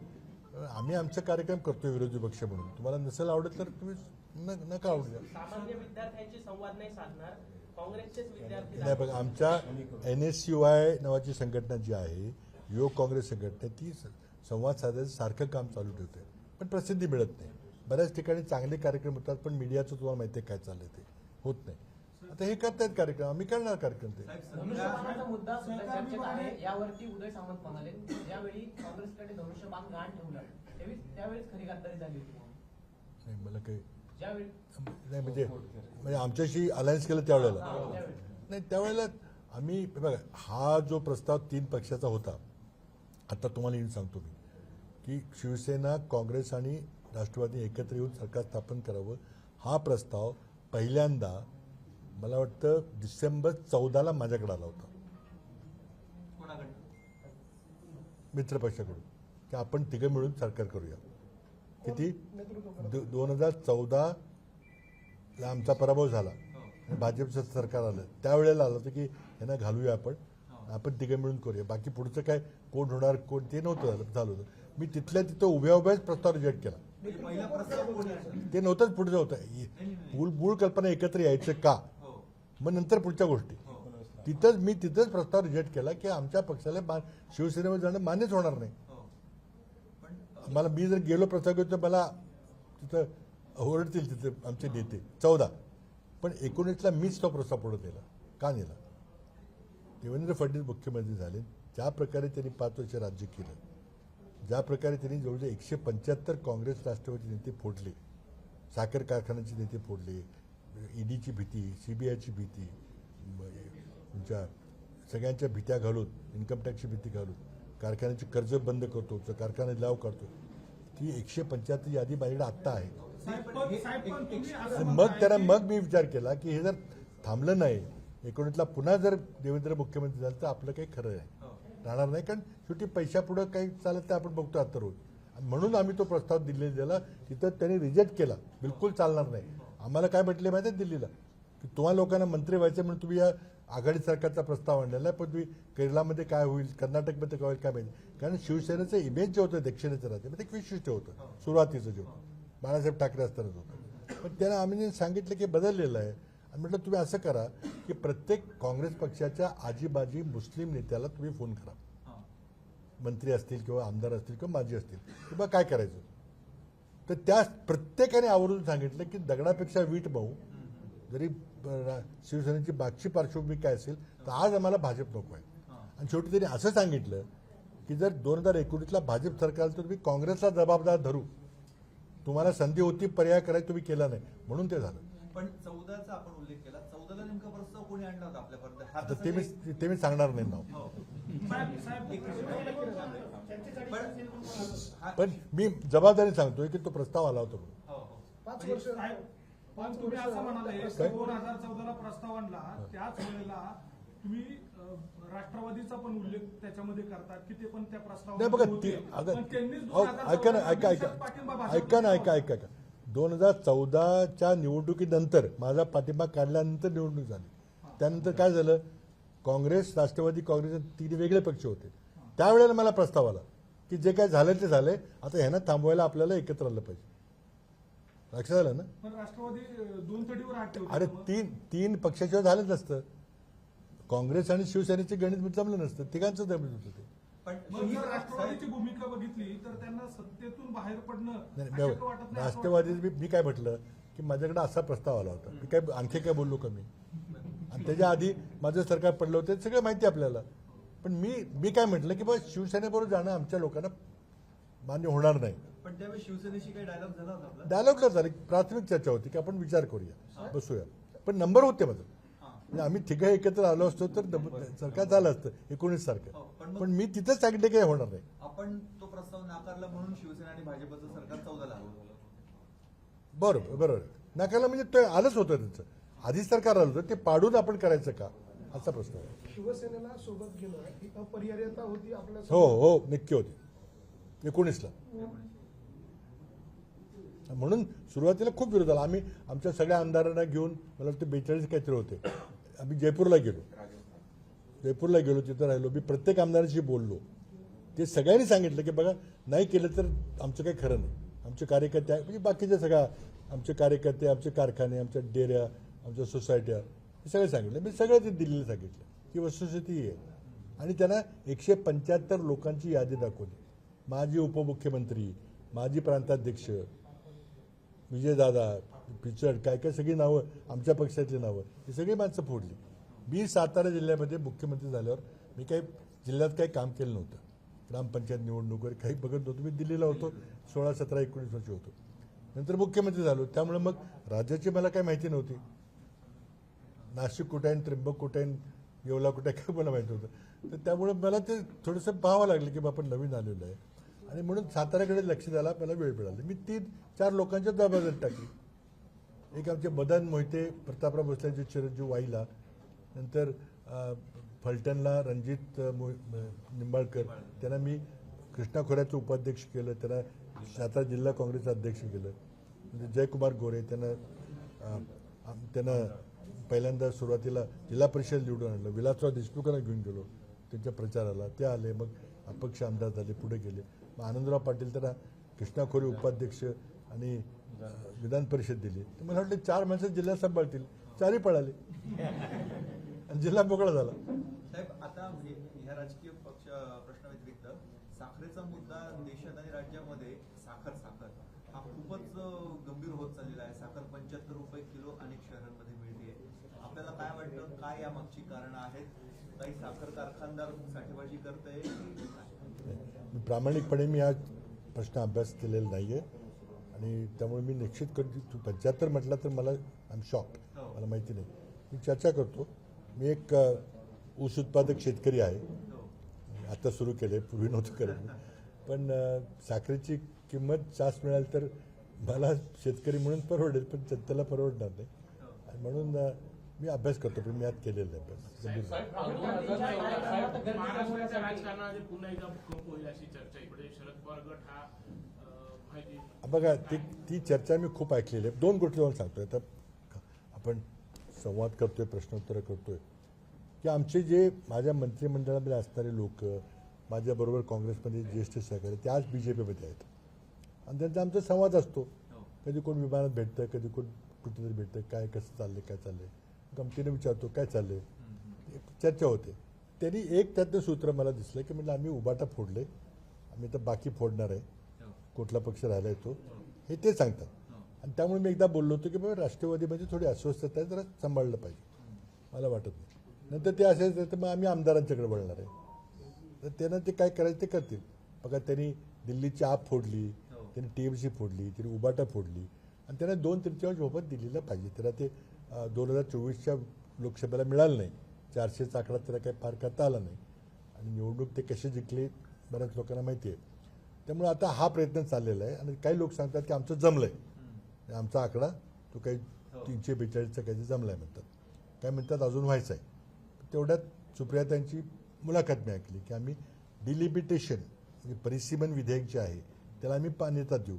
आम्ही आमचा कार्यक्रम करतोय विरोधी पक्ष म्हणून. तुम्हाला नसेल आवडत तर तुम्ही नका आवडू द्या. सामान्य विद्यार्थ्यांशी संवाद नाही साधणार, काँग्रेसचेच विद्यार्थी. नाही बघा, आमच्या NSUI नावाची संघटना जी आहे, युवक काँग्रेस संघटना, ती संवाद साधायचं सारखं काम चालू ठेवते. पण प्रसिद्धी मिळत नाही. बऱ्याच ठिकाणी चांगले कार्यक्रम होतात पण मीडियाचं तुम्हाला माहिती आहे काय चाललंय ते होत नाही. आता हे करतायत कार्यक्रम, आम्ही करणार कार्यक्रम ते. धनुष्यबाणाचा मुद्दा सुद्धा चर्चेत आहे. यावरती उदय सामंत म्हणाले ज्यावेळी काँग्रेसकडे धनुष्यबाण गाण ठेवलं त्यावेळीच खरी गद्दारी झाली होती. नाही मला काही ज्यावेळी नाही म्हणजे आमच्याशी अलायन्स केलं त्यावेळेला नाही, त्यावेळेला आम्ही बघा हा जो प्रस्ताव 3 पक्षाचा होता. आता तुम्हाला येऊन सांगतो मी की शिवसेना, काँग्रेस आणि राष्ट्रवादी एकत्र येऊन सरकार स्थापन करावं. हा प्रस्ताव पहिल्यांदा मला वाटतं डिसेंबर 14ला माझ्याकडे आला होता मित्रपक्षाकडून की आपण तिघं मिळून सरकार करूया. किती 2014ला आमचा पराभव झाला आणि भाजपचं सरकार आलं. त्यावेळेला आलं होतं की यांना घालूया आपण तिघं मिळून करूया. बाकी पुढचं काय कोण होणार कोण ते नव्हतं झालं होतं. मी तिथल्या तिथं उभ्याच प्रस्ताव रिजेक्ट केला. ते नव्हतंच पुढचं होतं. मूळ कल्पना एकत्र यायचं का, मग नंतर पुढच्या गोष्टी. तिथंच प्रस्ताव रिजेक्ट केला की आमच्या पक्षाला शिवसेनेवर जाणं मान्यच होणार नाही. पण मला मी जर गेलो प्रस्ताव घेतो तर मला तिथं ओरडतील तिथे आमचे नेते 14, पण 19ला मीच तो प्रस्ताव पुढे नेला. का नेला? देवेंद्र फडणवीस मुख्यमंत्री झाले, ज्या प्रकारे त्यांनी 5 वर्ष राज्य केलं, ज्या प्रकारे त्यांनी जवळजवळ 175 काँग्रेस राष्ट्रवादी नेते फोडले, साखर कारखान्याचे नेते फोडले, ईडीची भीती, CBIची भीती, तुमच्या सगळ्यांच्या भीत्या घालून, इन्कम टॅक्सची भीती घालून कारखान्याचे कर्ज बंद करतो, कारखाने लाव करतो, ती 175 यादी माझ्याकडे आत्ता आहे. मग मी विचार केला की हे जर थांबलं नाही, 19ला पुन्हा जर देवेंद्र मुख्यमंत्री झाले तर आपलं काही खरं आहे राहणार नाही, कारण शेवटी पैशापुढं काही चालत ते आपण बघतो आता रोज. आणि म्हणून आम्ही तो प्रस्ताव दिल्लीला तिथं त्यांनी रिजेक्ट केला, बिलकुल चालणार नाही. आम्हाला काय म्हटले माहिती आहे दिल्लीला, की तुम्हा लोकांना मंत्री व्हायचं म्हणून तुम्ही या आघाडी सरकारचा प्रस्ताव आणलेला आहे, पण तुम्ही केरळामध्ये काय होईल, कर्नाटकमध्ये काय होईल काय माहिती, कारण शिवसेनेचं इमेज जे होतं दक्षिणेचं राज्यामध्ये एक विशिष्ट होतं सुरुवातीचं, जे बाळासाहेब ठाकरे असतानाच होतं. पण त्यांना आम्ही सांगितलं की बदललेलं आहे. आणि म्हटलं तुम्ही असं करा की प्रत्येक काँग्रेस पक्षाच्या आजीबाजी मुस्लिम नेत्याला तुम्ही फोन करा, मंत्री असतील किंवा आमदार असतील किंवा माजी असतील, की बा काय करायचं. तर त्या प्रत्येकाने आवर्जून सांगितलं की दगडापेक्षा वीट मऊ, जरी शिवसेनेची मागची पार्श्वभूमी काय असेल तर आज आम्हाला भाजप नको आहे. आणि शेवटी त्यांनी असं सांगितलं की जर 2019ला भाजप सरकार तर तुम्ही काँग्रेसला जबाबदार धरू, तुम्हाला संधी होती पर्याय करायला तुम्ही केला नाही, म्हणून ते झालं. पण 14चा आपण उल्लेख केला, 14ला नेमका प्रस्ताव कोणी आणला होता आपल्यापर्यंत? आता ते मी सांगणार नाही नाव, पण मी जबाबदारी सांगतोय की तो प्रस्ताव आला होता म्हणून. 5 वर्ष पण तुम्ही असं म्हणाले 2014ला प्रस्ताव आणला, त्याच वेळेला तुम्ही राष्ट्रवादीचा पण उल्लेख त्याच्यामध्ये करतात की ते पण त्या नाही बघा ऐका 2014च्या निवडणुकीनंतर माझा पाठिंबा काढल्यानंतर निवडणूक झाली, त्यानंतर काय झालं, काँग्रेस राष्ट्रवादी काँग्रेस 3 वेगळे पक्ष होते. त्यावेळेला मला प्रस्ताव आला की जे काय झालं ते झालंय, आता ह्यांना थांबवायला आपल्याला एकत्र आलं पाहिजे. लक्षात आलं ना? पण राष्ट्रवादी 2 तडीवर हात ठेवतो. अरे 3 पक्षाशिवाय झालंच नसतं, काँग्रेस आणि शिवसेनेचे गणित जमलं नसतं, तिघांचं जमलं होतं ते. पण जर राष्ट्रवादीची भूमिका बघितली तर त्यांना सत्तेतून बाहेर पडणं अशक्य वाटत नाही. राष्ट्रवादी मी काय म्हटलं की माझ्याकडे असा प्रस्ताव आला होता, मी काय आणखी काय बोललो का मी, आणि त्याच्या आधी माझं सरकार पडलं होतं सगळं माहिती आपल्याला. पण मी काय म्हटलं की बाबा शिवसेनेबरोबर जाणं आमच्या लोकांना मान्य होणार नाही. पण त्यावेळी शिवसेनेशी काही डायलॉग झाला होता? डायलॉगला झाली, प्राथमिक चर्चा होती की आपण विचार करूया, बसूया. पण नंबर होते माझं, म्हणजे आम्ही तिघं एकत्र आलो असतो तर सरकार झालं असतं 19 सारखं. पण मी तिथंच सांगितलं की होणार नाही. आपण तो प्रस्ताव नाकारला म्हणून शिवसेना आणि भाजपचं सरकार 14ला आलं. बरोबर नाकारला, म्हणजे ते आलंच होतं त्यांचं, आधीच सरकार आलं होतं, ते पाडून आपण करायचं का असा प्रश्न आहे. शिवसेनेला सोबत घेणं ही अपरिहार्यता होती आपल्या. हो नक्की होती 19ला. म्हणून सुरुवातीला खूप विरोध आला. आम्ही आमच्या सगळ्या आमदारांना घेऊन, मला वाटतं 42 काहीतरी होते, आम्ही जयपूरला गेलो, तिथं राहिलो, मी प्रत्येक आमदारांशी बोललो. ते सगळ्यांनी सांगितलं की बघा नाही केलं तर आमचं काही खरं नाही. आमचे कार्यकर्ते म्हणजे बाकीचे सगळ्या आमचे कार्यकर्ते, आमचे कारखाने, आमच्या डेऱ्या, आमच्या सोसायट्या, हे सगळे सांगितलं. मी सगळं ते दिल्लीला सांगितलं की वस्तुस्थिती आहे. आणि त्यांना 175 लोकांची यादी दाखवली, माजी उपमुख्यमंत्री, माजी प्रांताध्यक्ष, विजयदादा, पिचड, काय सगळी नावं, आमच्या पक्षातली नावं, ही सगळी माणसं फोडली. मी सातारा जिल्ह्यामध्ये मुख्यमंत्री झाल्यावर मी काही जिल्ह्यात काही काम केलं नव्हतं, ग्रामपंचायत निवडणूक वगैरे काही बघत नव्हतो. मी दिल्लीला होतो, 16, 17, 19 वर्ष होतो. नंतर मुख्यमंत्री झालो, त्यामुळे मग राज्याची मला काही माहिती नव्हती. नाशिक कुठे आहे, त्र्यंबक कुठे आहे, येवला कुठे आहे, काय मला माहिती होतं. तर त्यामुळे मला ते थोडंसं पाहावं लागलं की आपण नवीन आलेलो आहे, आणि म्हणून साताऱ्याकडे लक्ष द्यायला मला वेळ मिळाला. मी 3-4 लोकांच्या जबाबदारी टाकली. एक आमचे मदन मोहिते, प्रतापराव भोसलेंचे चिरंजीव वाईला, नंतर फलटणला रणजित निंबाळकर, त्यांना मी कृष्णा खोऱ्याचं उपाध्यक्ष केलं, त्यांना सातारा जिल्हा काँग्रेसचं अध्यक्ष केलं. म्हणजे जयकुमार गोरे, त्यांना पहिल्यांदा सुरुवातीला जिल्हा परिषद निवडून आणलं. विलासराव देशमुखांना घेऊन गेलो त्यांच्या प्रचाराला, ते आले, मग अपक्ष आमदार झाले, पुढे गेले. मग आनंदराव पाटील त्यांना कृष्णा खोरे उपाध्यक्ष आणि विधान परिषद दिली. तर मला वाटलं 4 माणसं जिल्हा सांभाळतील, 4ही पळाले आणि जिल्हा मोकळा झाला. साहेब, आता ह्या राजकीय पक्ष प्रश्नाव्यतिरिक्त साखरेचा मुद्दा देशात आणि राज्यामध्ये खूपच गंभीर होत चाललेला आहे. साखर 75 रुपये किलो अनेक शहरांमध्ये मिळते. आपल्याला काय वाटतं, काय यामागची कारण आहेत? काही साखर कारखानदार साठेबाजी करताय की काय? प्रामाणिकपणे मी हा प्रश्न अभ्यास केलेला नाही आहे आणि त्यामुळे मी निश्चित करतो. तू 75 म्हटलं तर मला आय एम शॉक्ड, मला माहिती नाही. मी चर्चा करतो. मी एक ऊस उत्पादक शेतकरी आहे, आता सुरू केलं आहे, पूर्वी नव्हतं करत. पण साखरेची किंमत जास्त मिळाली तर मला शेतकरी म्हणून परवडेल, पण जनतेला परवडणार नाही. आणि म्हणून मी अभ्यास करतो, पण मी आज केलेला अभ्यास. महाराष्ट्राच्या राजकारणामध्ये पुन्हा एकदा भूकंप होईल अशी चर्चा इकडे शरद पवार गट हा माहिती. बघा, ती चर्चा मी खूप ऐकलेली आहे. दोन गोष्टी मला सांगतोय. आता आपण संवाद करतोय, प्रश्नोत्तरं करतोय, की आमचे जे माझ्या मंत्रिमंडळामध्ये असणारे लोक, माझ्याबरोबर काँग्रेसमध्ये ज्येष्ठ सहकारी, ते आज BJPमध्ये आहेत आणि त्यांचा आमचा संवाद असतो. कधी कोण विमानात भेटतं, कधी कोण कुठेतरी भेटतं, काय कसं चाललंय, काय चाललंय, गमतीने विचारतो काय चाललंय, चर्चा होते. त्यांनी एक त्यातलं सूत्र मला दिसलं की म्हणजे आम्ही उबाटा फोडले, आम्ही तर बाकी फोडणार आहे, कुठला पक्ष राहिला येतो हे ते सांगतात. आणि त्यामुळे मी एकदा बोललो होतो की बाबा राष्ट्रवादीमध्ये थोडी अस्वस्थता आहे, जरा सांभाळलं पाहिजे, मला वाटत नाही. नंतर ते असेच तर मग आम्ही आमदारांच्याकडे वळणार आहे. तर त्यांना ते काय करायचं ते करतील. बघा, त्यांनी दिल्लीची आप फोडली, त्यांनी TMC फोडली, त्यांनी उबाटा फोडली आणि त्यांना 2/3 बहुमत दिलेलं पाहिजे. त्याला ते 2024च्या लोकसभेला मिळालं नाही. 400चा आकडा त्याला काही पार करता आला नाही आणि निवडणूक ते कसे जिंकले बऱ्याच लोकांना माहिती आहे. त्यामुळे आता हा प्रयत्न चाललेला आहे आणि काही लोक सांगतात की आमचं जमलं आहे, आमचा आकडा तो काही 342चा काही जमला आहे म्हणतात, काय म्हणतात अजून व्हायचं आहे. तेवढ्यात सुप्रियातांची मुलाखत मी ऐकली की आम्ही डिलिमिटेशन म्हणजे परिसीमन विधेयक जे आहे त्याला आम्ही मान्यता देऊ,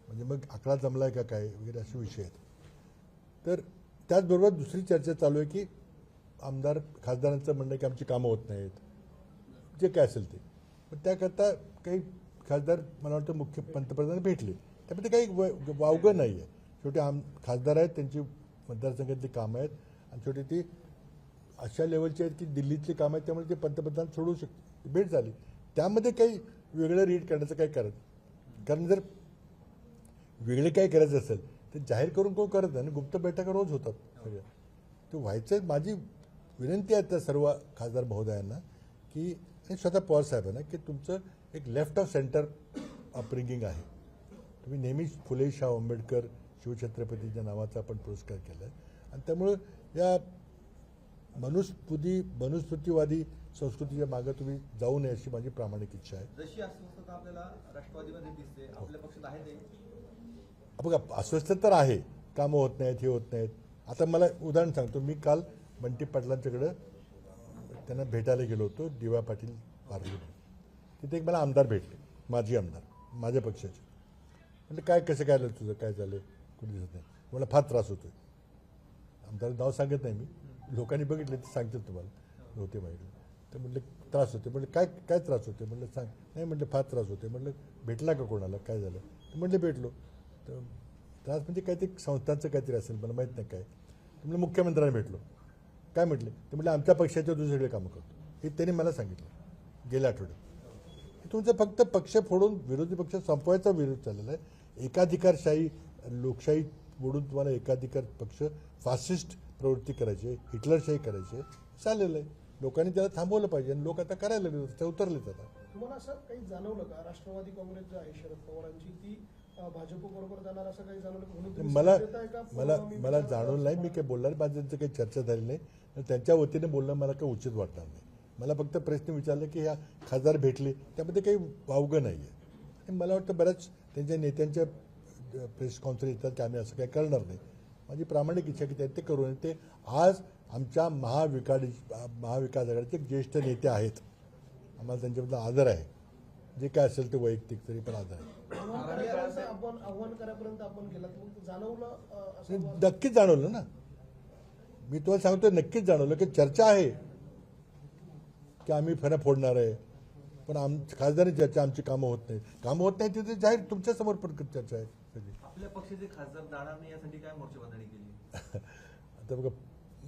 म्हणजे मग आकडा जमला आहे का काय वगैरे असे विषय आहेत. तर त्याचबरोबर दुसरी चर्चा चालू आहे की आमदार खासदारांचं म्हणणं आहे की आमची कामं होत नाहीत, जे काय असेल ते. पण त्याकरता काही खासदार मला वाटतं मुख्य पंतप्रधान भेटले, त्यामध्ये काही वावगं नाही आहे. शेवटी खासदार आहेत, त्यांची मतदारसंघातली कामं आहेत आणि शेवटी ती अशा लेवलची आहेत की दिल्लीतली कामं आहेत, त्यामुळे ते पंतप्रधान सोडवू शकते. भेट झाली, त्यामध्ये काही वेगळं रीड करण्याचं काही कारण जर वेगळे काही करायचं असेल तर जाहीर करून कोण करत नाही. गुप्त बैठका रोज होतात सगळ्या, ते व्हायचं. माझी विनंती आहे त्या सर्व खासदार महोदयांना की आणि स्वतः पवार साहेबांना की तुमचं एक लेफ्ट ऑफ सेंटर अपब्रिंगिंग आहे. तुम्ही नेहमीच फुले शाह आंबेडकर शिवछत्रपतीच्या नावाचा आपण पुरस्कार केला आहे आणि त्यामुळं या मनुस्मृतीवादी संस्कृतीच्या मागे तुम्ही जाऊ नये अशी माझी प्रामाणिक इच्छा आहे. जशी अस्वस्थता आपल्याला राष्ट्रवादीमध्ये दिसते, आपल्या पक्षात आहे ते? बघा, अस्वस्थ तर आहे, कामं होत नाहीत, हे होत नाहीत. आता मला उदाहरण सांगतो. मी काल बंटी पाटलांच्याकडं त्यांना भेटायला गेलो होतो, DY पाटील वारली. तिथे एक मला आमदार भेटले, माजी आमदार माझ्या पक्षाचे. म्हणजे काय कसं काय आलं तुझं, काय झालं, कुठे दिसत नाही. मला फार त्रास होतोय. आमदार नाव सांगत नाही मी, लोकांनी बघितले ते सांगतात तुम्हाला, नव्हते माहिती. तर म्हटलं त्रास होते. म्हटलं काय त्रास होते, म्हटलं सांग. नाही म्हटलं फार त्रास होते. म्हटलं भेटला का कोणाला, काय झालं. म्हटलं भेटलो. तर त्रास म्हणजे काहीतरी संस्थांचं काहीतरी असेल, मला माहीत नाही काय. म्हटलं मुख्यमंत्र्यांना भेटलो. काय म्हटले ते, म्हटलं आमच्या पक्षाच्या दुसरीकडे कामं करतो, हे त्यांनी मला सांगितलं गेल्या आठवड्यात. तुमचं फक्त पक्ष फोडून विरोधी पक्ष संपवायचा विरोध चाललेला आहे. एकाधिकारशाही, लोकशाही मोडून तुम्हाला एकाधिकार पक्ष फासिस्ट प्रवृत्ती करायची, हिटलरशाही करायची चाललेलं आहे. लोकांनी त्याला थांबवलं पाहिजे आणि लोक आता करायला लागले, ते उतरलेत आता. तुम्हाला असं काही जाणवलं का राष्ट्रवादी काँग्रेस जे आहे शरद पवारांची ती भाजप बरोबर जाणार, असं काही जाणवलं म्हणून तुम्ही संकेत देताय का? मला जाणवलं नाही. मी काही बोलणार, माझ्यांचं काही चर्चा झाली नाही. त्यांच्या वतीने बोलणं मला काही उचित वाटणार नाही. मला फक्त प्रश्न विचारले की ह्या खासदार भेटले, त्यामध्ये काही वावगं नाही आहे. आणि मला वाटतं बऱ्याच त्यांच्या नेत्यांच्या प्रेस कॉन्फरन्स येतात की आम्ही असं काही करणार नाही. माझी प्रामाणिक इच्छा की त्यांनी ते करू. आणि ते आज आमच्या महाविकास आघाडीचे ज्येष्ठ नेते आहेत, आम्हाला त्यांच्याबद्दल आदर आहे. जे काय असेल ते वैयक्तिक तरी पण आदर आहे. आव्हान करापर्यंत आपण गेलात, मग जाणवलं असं? नक्कीच जाणवलं ना. मी तुम्हाला सांगतो, नक्कीच जाणवलं की चर्चा आहे की आम्ही फणं फोडणार आहे. पण खासदारी चर्चा, आमची कामं होत नाही, तिथे जाहीर तुमच्यासमोर पण चर्चा आहे सगळी. आपल्या पक्षाचे खासदार जाणार नाही यासाठी काय मोर्चेबंदी केली? आता बघा,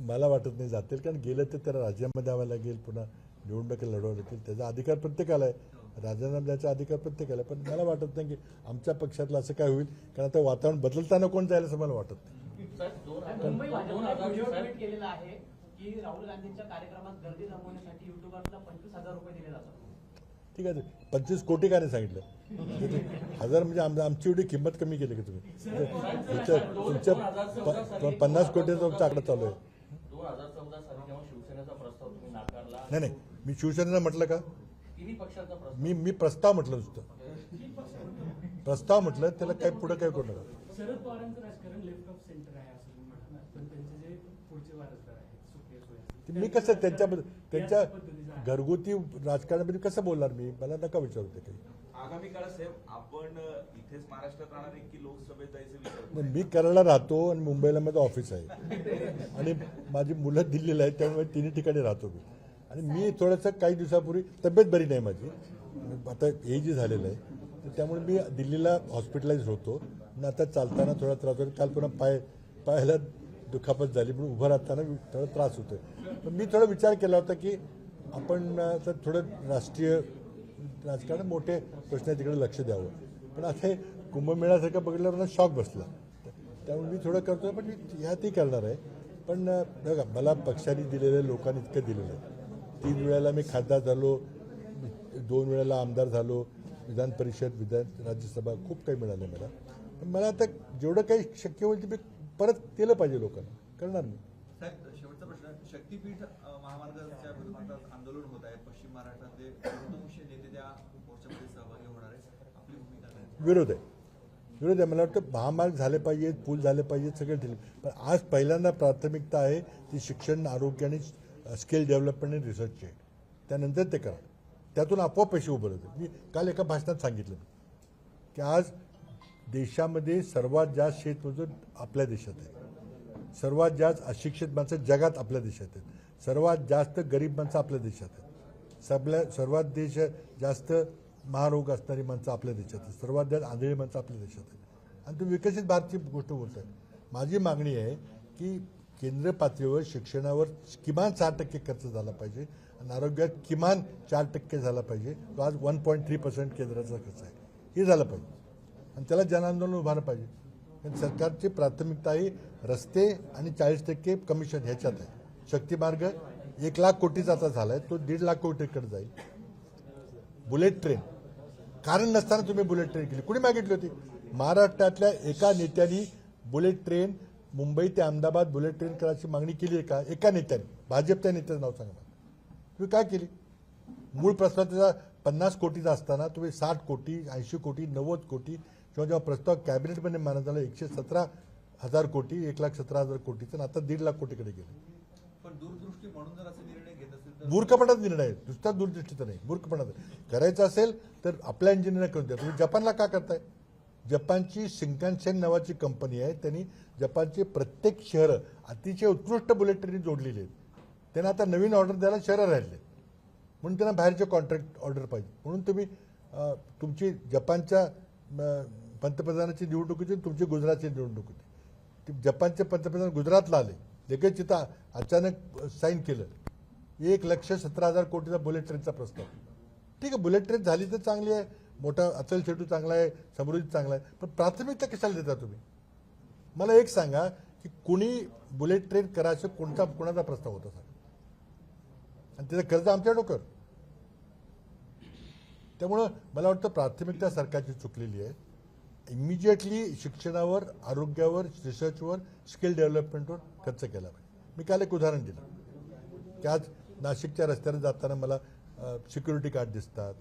मला वाटत नाही जातील, कारण गेलं तर त्याला राज्यामध्ये द्यावं लागेल, पुन्हा निवडणुका लढवावं लागतील. त्याचा अधिकार प्रत्येकाला आहे. राजीनामा द्यायचा अधिकार प्रत्येकाला, पण मला वाटत नाही की आमच्या पक्षातलं असं काय होईल, कारण आता वातावरण बदलताना कोण जाईल असं मला वाटत नाही. मुंबई भाजपने व्हिडिओ ट्विट केलेला आहे की राहुल गांधींच्या कार्यक्रमात गर्दी जमवण्यासाठी युट्यूबर्सला 25,000 रुपये दिले जातात. ठीक आहे, 25 कोटी का नाही सांगितलं? हजार म्हणजे आमची एवढी किंमत कमी केली की तुम्ही? तुमच्या 50 कोटीचा तुमचा आकडा चालू आहे. 2014 साली जेव्हा शिवसेनेचा प्रस्ताव तुम्ही नाकारला, नाही, मी शिवसेनेला म्हटलं का? तिन्ही पक्षांचा प्रस्ताव, मी प्रस्ताव म्हटलं नुसतं, प्रस्ताव म्हटलं, त्याला काय पुढे काय करू नका. शरद पवारांचं राजकारण लेफ्ट ऑफ सेंटर आहे असं तुम्ही म्हणता, पण त्यांचे जे पुढचे वारसदार आहेत सुप्रिया सुळे, मी कसं त्यांच्या घरगुती राजकारणामध्ये कसं बोलणार मी? मला नका विचारू ते काही. आगामी काळात साहेब आपण इथेच महाराष्ट्रात राहणार आहे की लोकसभेत जायचे विचार? नाही, मी कराडला राहतो आणि मुंबईला माझं ऑफिस आहे आणि माझी मुलं दिल्लीला आहेत, त्यामुळे तिन्ही ठिकाणी राहतो मी. आणि मी थोडंसं काही दिवसापूर्वी तब्येत बरी नाही माझी, आता एज झालेलं आहे, तर त्यामुळे मी दिल्लीला हॉस्पिटलाइज होतो आणि आता चालताना थोडा त्रास होतो. काल पुन्हा पायाला दुखापत झाली म्हणून उभं राहताना थोडा त्रास होतोय. पण मी थोडा विचार केला होता की आपण तर थोडं राष्ट्रीय राजकारण मोठे प्रश्न तिकडे लक्ष द्यावं, पण आता हे कुंभमेळ्यासारखं बघितल्यावर मला शॉक बसला, त्यामुळे मी थोडं करतोय, पण मी ह्यातही करणार आहे. पण बघा, मला पक्षाने दिलेलं, लोकांनी इतकं दिलेलं आहे. 3 वेळेला मी खासदार झालो, 2 वेळेला आमदार झालो, विधान परिषद, राज्यसभा, खूप काही मिळालं मला. पण मला आता जेवढं काही शक्य होईल ते मी परत केलं पाहिजे, लोकांना करणार मी. साहेब, शेवटचा प्रश्न, शक्तीपीठ महामार्गाच्या विरोधात आंदोलन होत आहे. पश्चिम महाराष्ट्रातले बहुतांश नेते त्या मोर्चामध्ये सहभागी होणार आहेत. आपली भूमिका काय? विरोध आहे. मला वाटतं महामार्ग झाले पाहिजेत, पूल झाले पाहिजेत, सगळे दिले. पण आज पहिल्यांदा प्राथमिकता आहे ती शिक्षण, आरोग्य आणि स्किल डेव्हलपमेंट आणि रिसर्चची आहे. त्यानंतर ते करा, त्यातून आपोआप पैसे उभे होते. मी काल एका भाषणात सांगितलं की आज देशामध्ये सर्वात जास्त शेतमजूर आपल्या देशात आहे, सर्वात जास्त अशिक्षित माणसं जगात आपल्या देशात आहेत, सर्वात जास्त गरीब माणसं आपल्या देशात आहेत, सर्वात जास्त महारोग असणारी माणसं आपल्या देशात आहेत, सर्वात जास्त आंधळी माणसं आपल्या देशात आहेत. आणि तुम्ही विकसित भारतची गोष्ट बोलताय. माझी मागणी आहे की केंद्र पातळीवर शिक्षणावर किमान 6% खर्च झाला पाहिजे आणि आरोग्यात किमान 4% झाला पाहिजे. तो आज 1.3% केंद्राचा खर्च आहे, हे झालं पाहिजे आणि त्याला जनआंदोलन उभारलं पाहिजे. कारण सरकारची प्राथमिकता ही रस्ते आणि 40% कमिशन ह्याच्यात आहे. शक्ती मार्ग 1 लाख कोटीचा आता झाला आहे, तो 1.5 लाख कोटीकडे जाईल. बुलेट ट्रेन, कारण नसताना तुम्ही बुलेट ट्रेन केली, कुणी मागितली होती? महाराष्ट्रातल्या एका नेत्याने बुलेट ट्रेन, मुंबई ते अहमदाबाद बुलेट ट्रेन करायची मागणी केली आहे का? एका नेत्याने, भाजपच्या नेत्याचं नाव सांगा. तुम्ही काय केली? मूळ प्रस्ताव त्याचा 50 कोटीचा असताना तुम्ही 60 कोटी, 80 कोटी, 90 कोटी, किंवा जेव्हा प्रस्ताव कॅबिनेटमध्ये मानण्यात आला 117,000 कोटी, 1,17,000 कोटीचा, आता 1.5 लाख कोटीकडे गेले. पण दूरदृष्टी म्हणून जर असे निर्णय घेत असेल तर मूर्खपणाचा निर्णय आहे, नुसता दूरदृष्टीचा नाही, मूर्खपणाचा. करायचं असेल तर आपल्या इंजिनिअर करून द्या. तुम्ही जपानला का करताय? जपानची शिंकानसेन नावाची कंपनी आहे, त्यांनी जपानचे प्रत्येक शहरं अतिशय उत्कृष्ट बुलेट ट्रेन जोडलेली आहेत. त्यांना आता नवीन ऑर्डर द्यायला शहरं राहिले, म्हणून त्यांना बाहेरचे कॉन्ट्रॅक्ट ऑर्डर पाहिजे. म्हणून तुम्ही तुमची जपानच्या पंतप्रधानाची निवडणूक होती, तुमची गुजरातची निवडणूक होती. जपानचे पंतप्रधान गुजरातला आले, लगेच तिथं अचानक साईन केलं 1,17,000 कोटीचा बुलेट ट्रेनचा प्रस्ताव. ठीक आहे, बुलेट ट्रेन झाली तर चांगली आहे, मोठा अचल सेतू चांगला आहे, समृद्धी चांगला आहे, पण प्राथमिकता कशाला देता तुम्ही? मला एक सांगा की कुणी बुलेट ट्रेन करायचं कोणाचा प्रस्ताव होता सांगा, आणि त्याचं कर्ज आमच्या डोक्यावर. त्यामुळं मला वाटतं प्राथमिकता सरकारची चुकलेली आहे. इमिजिएटली शिक्षणावर, आरोग्यावर, रिसर्चवर, स्किल डेव्हलपमेंटवर खर्च केला पाहिजे. मी काल एक उदाहरण दिलं की आज नाशिकच्या रस्त्यावर जाताना मला सिक्युरिटी गार्ड दिसतात,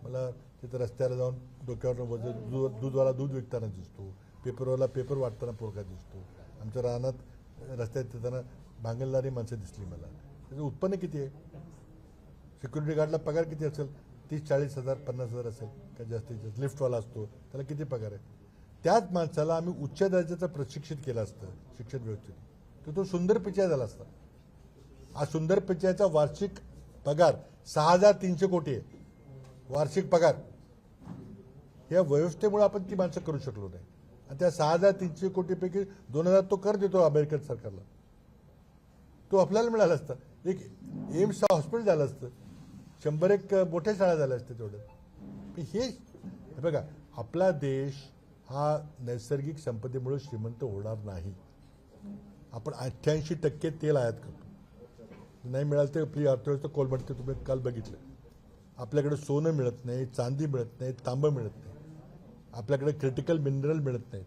मला तिथं रस्त्याला जाऊन डोक्यावर वजन दूधवाला दूध विकताना दिसतो, पेपरवाला पेपर वाटताना पोरका दिसतो, आमच्या रानात रस्त्यात येताना भांगलणारी माणसं दिसली मला. त्याचं उत्पन्न किती आहे? सिक्युरिटी गार्डला पगार किती असेल? 30-40 हजार, 50 हजार असेल का जास्तीत जास्त. लिफ्टवाला असतो, त्याला किती पगार आहे? त्याच माणसाला आम्ही उच्च दर्जाचं प्रशिक्षित केलं असतं शिक्षण व्यवस्थेत, तर तो सुंदर पिचाई झाला असता. आज सुंदर पिचाईचा वार्षिक पगार 6,300 कोटी आहे, वार्षिक पगार. या व्यवस्थेमुळे आपण ती माणसं करू शकलो नाही. आणि त्या 6,300 कोटीपैकी 2,000 तो कर देतो अमेरिकन सरकारला, तो आपल्याला मिळाला असता. एक एम्स हॉस्पिटल झालं असतं, 101 मोठ्या शाळा झाल्या असत्या तेवढ्या. हे बघा, आपला देश हा नैसर्गिक संपदेमुळे श्रीमंत होणार नाही. आपण 88% तेल आयात करतो. नाही मिळालं तर आपली अर्थव्यवस्था कोलमडते. तुम्ही काल बघितलं. आपल्याकडे सोनं मिळत नाही, चांदी मिळत नाही, तांबं मिळत नाही. आपल्याकडे क्रिटिकल मिनरल मिळत नाहीत,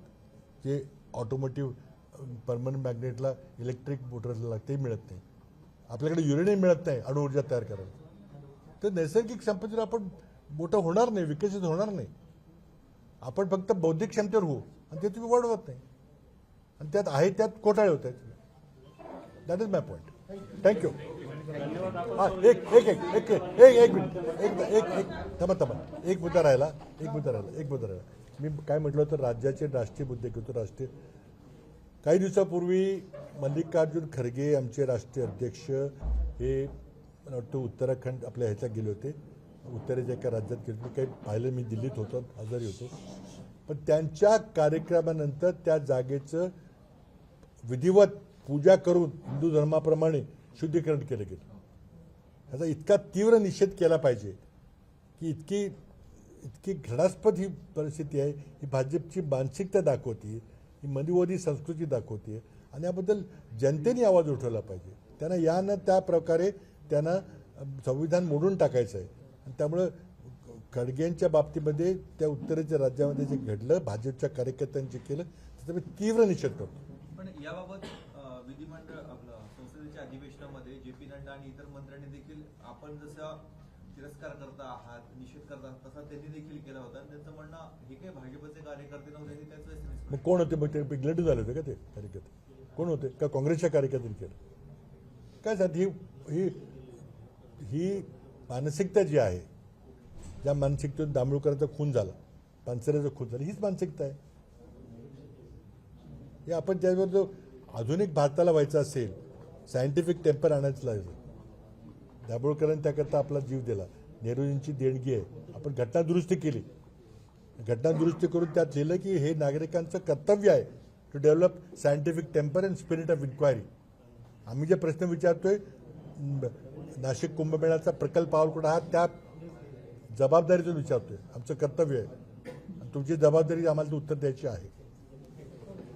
जे ऑटोमोटिव्ह परमनंट मॅग्नेटला इलेक्ट्रिक मोटर्सला लागते, मिळत नाही. आपल्याकडे युरेनियम मिळत नाही अणुऊर्जा तयार करायला. तर नैसर्गिक संपत्तीवर आपण मोठं होणार नाही, विकसित होणार नाही. आपण फक्त बौद्धिक क्षमतेवर होऊ आणि ते तुम्ही वाढवत नाही. आणि त्यात आहे त्यात घोटाळे होत आहेत. That is my point. Thank you. हां, एक मिनिट. एक मुद्दा राहिला. मी काय म्हटलं होतं, राज्याचे राष्ट्रीय मुद्दे घेतो. काही दिवसापूर्वी मल्लिकार्जुन खरगे आमचे राष्ट्रीय अध्यक्ष हे मला वाटतं उत्तराखंड आपल्या ह्याच्यात गेले होते. उत्तरेच्या एका राज्यात गेले. काही पाहिलं, मी दिल्लीत होतो, आजारी होतो. पण त्यांच्या कार्यक्रमानंतर त्या जागेचं विधिवत पूजा करून हिंदू धर्माप्रमाणे शुद्धीकरण केलं गेलं. ह्याचा इतका तीव्र निषेध केला पाहिजे की इतकी घृणास्पद ही परिस्थिती आहे. ही भाजपची मानसिकता दाखवते, ही मनुवादी संस्कृती दाखवते आणि याबद्दल जनतेने आवाज उठवला पाहिजे. त्यांना या न त्या प्रकारे त्यांना संविधान मोडून टाकायचं आहे. आणि त्यामुळं खडगेंच्या बाबतीमध्ये त्या उत्तरेच्या राज्यामध्ये जे घडलं, भाजपच्या कार्यकर्त्यांचे केलं, त्याचा मी तीव्र निषेध करतो. पण याबाबत विधिमंडळ आपलं संसदेच्या अधिवेशनामध्ये जे.पी. नड्डा आणि इतर मंत्र्यांनी देखील आपण जसा तिरस्कार करता आहात, निषेध करता आहात, तसा त्यांनी देखील केला होता. त्यांचं म्हणणं हे काही भाजपचे कार्यकर्ते नव्हते, त्याच मग कोण होते? मग ते इंग्लंड झाले होते का ते कार्यकर्ते? कोण होते? का काँग्रेसच्या कार्यकर्त्यांनी केलं? काय सांगत ही मानसिकता जी आहे, ज्या मानसिकतेतून दांभोळकरांचा खून झाला, पानसरेचा खून झाला, हीच मानसिकता आहे. हे आपण त्यावर जो आधुनिक भारताला व्हायचं असेल, सायंटिफिक टेम्पर आणायचं लागेल. दाभोळकरांनी त्याकरता आपला जीव दिला. नेहरूजींची देणगी आहे. आपण घटनादुरुस्ती केली. घटनादुरुस्ती करून त्यात लिहिलं की हे नागरिकांचं कर्तव्य आहे to develop scientific temper and spirit of inquiry. आम्ही जे प्रश्न विचारतोय, नाशिक कुंभमेळ्याचा प्रकल्प कुठं हा त्या जबाबदारीतून विचारतोय. आमचं कर्तव्य आहे. तुमची जबाबदारी आम्हाला उत्तर द्यायची आहे.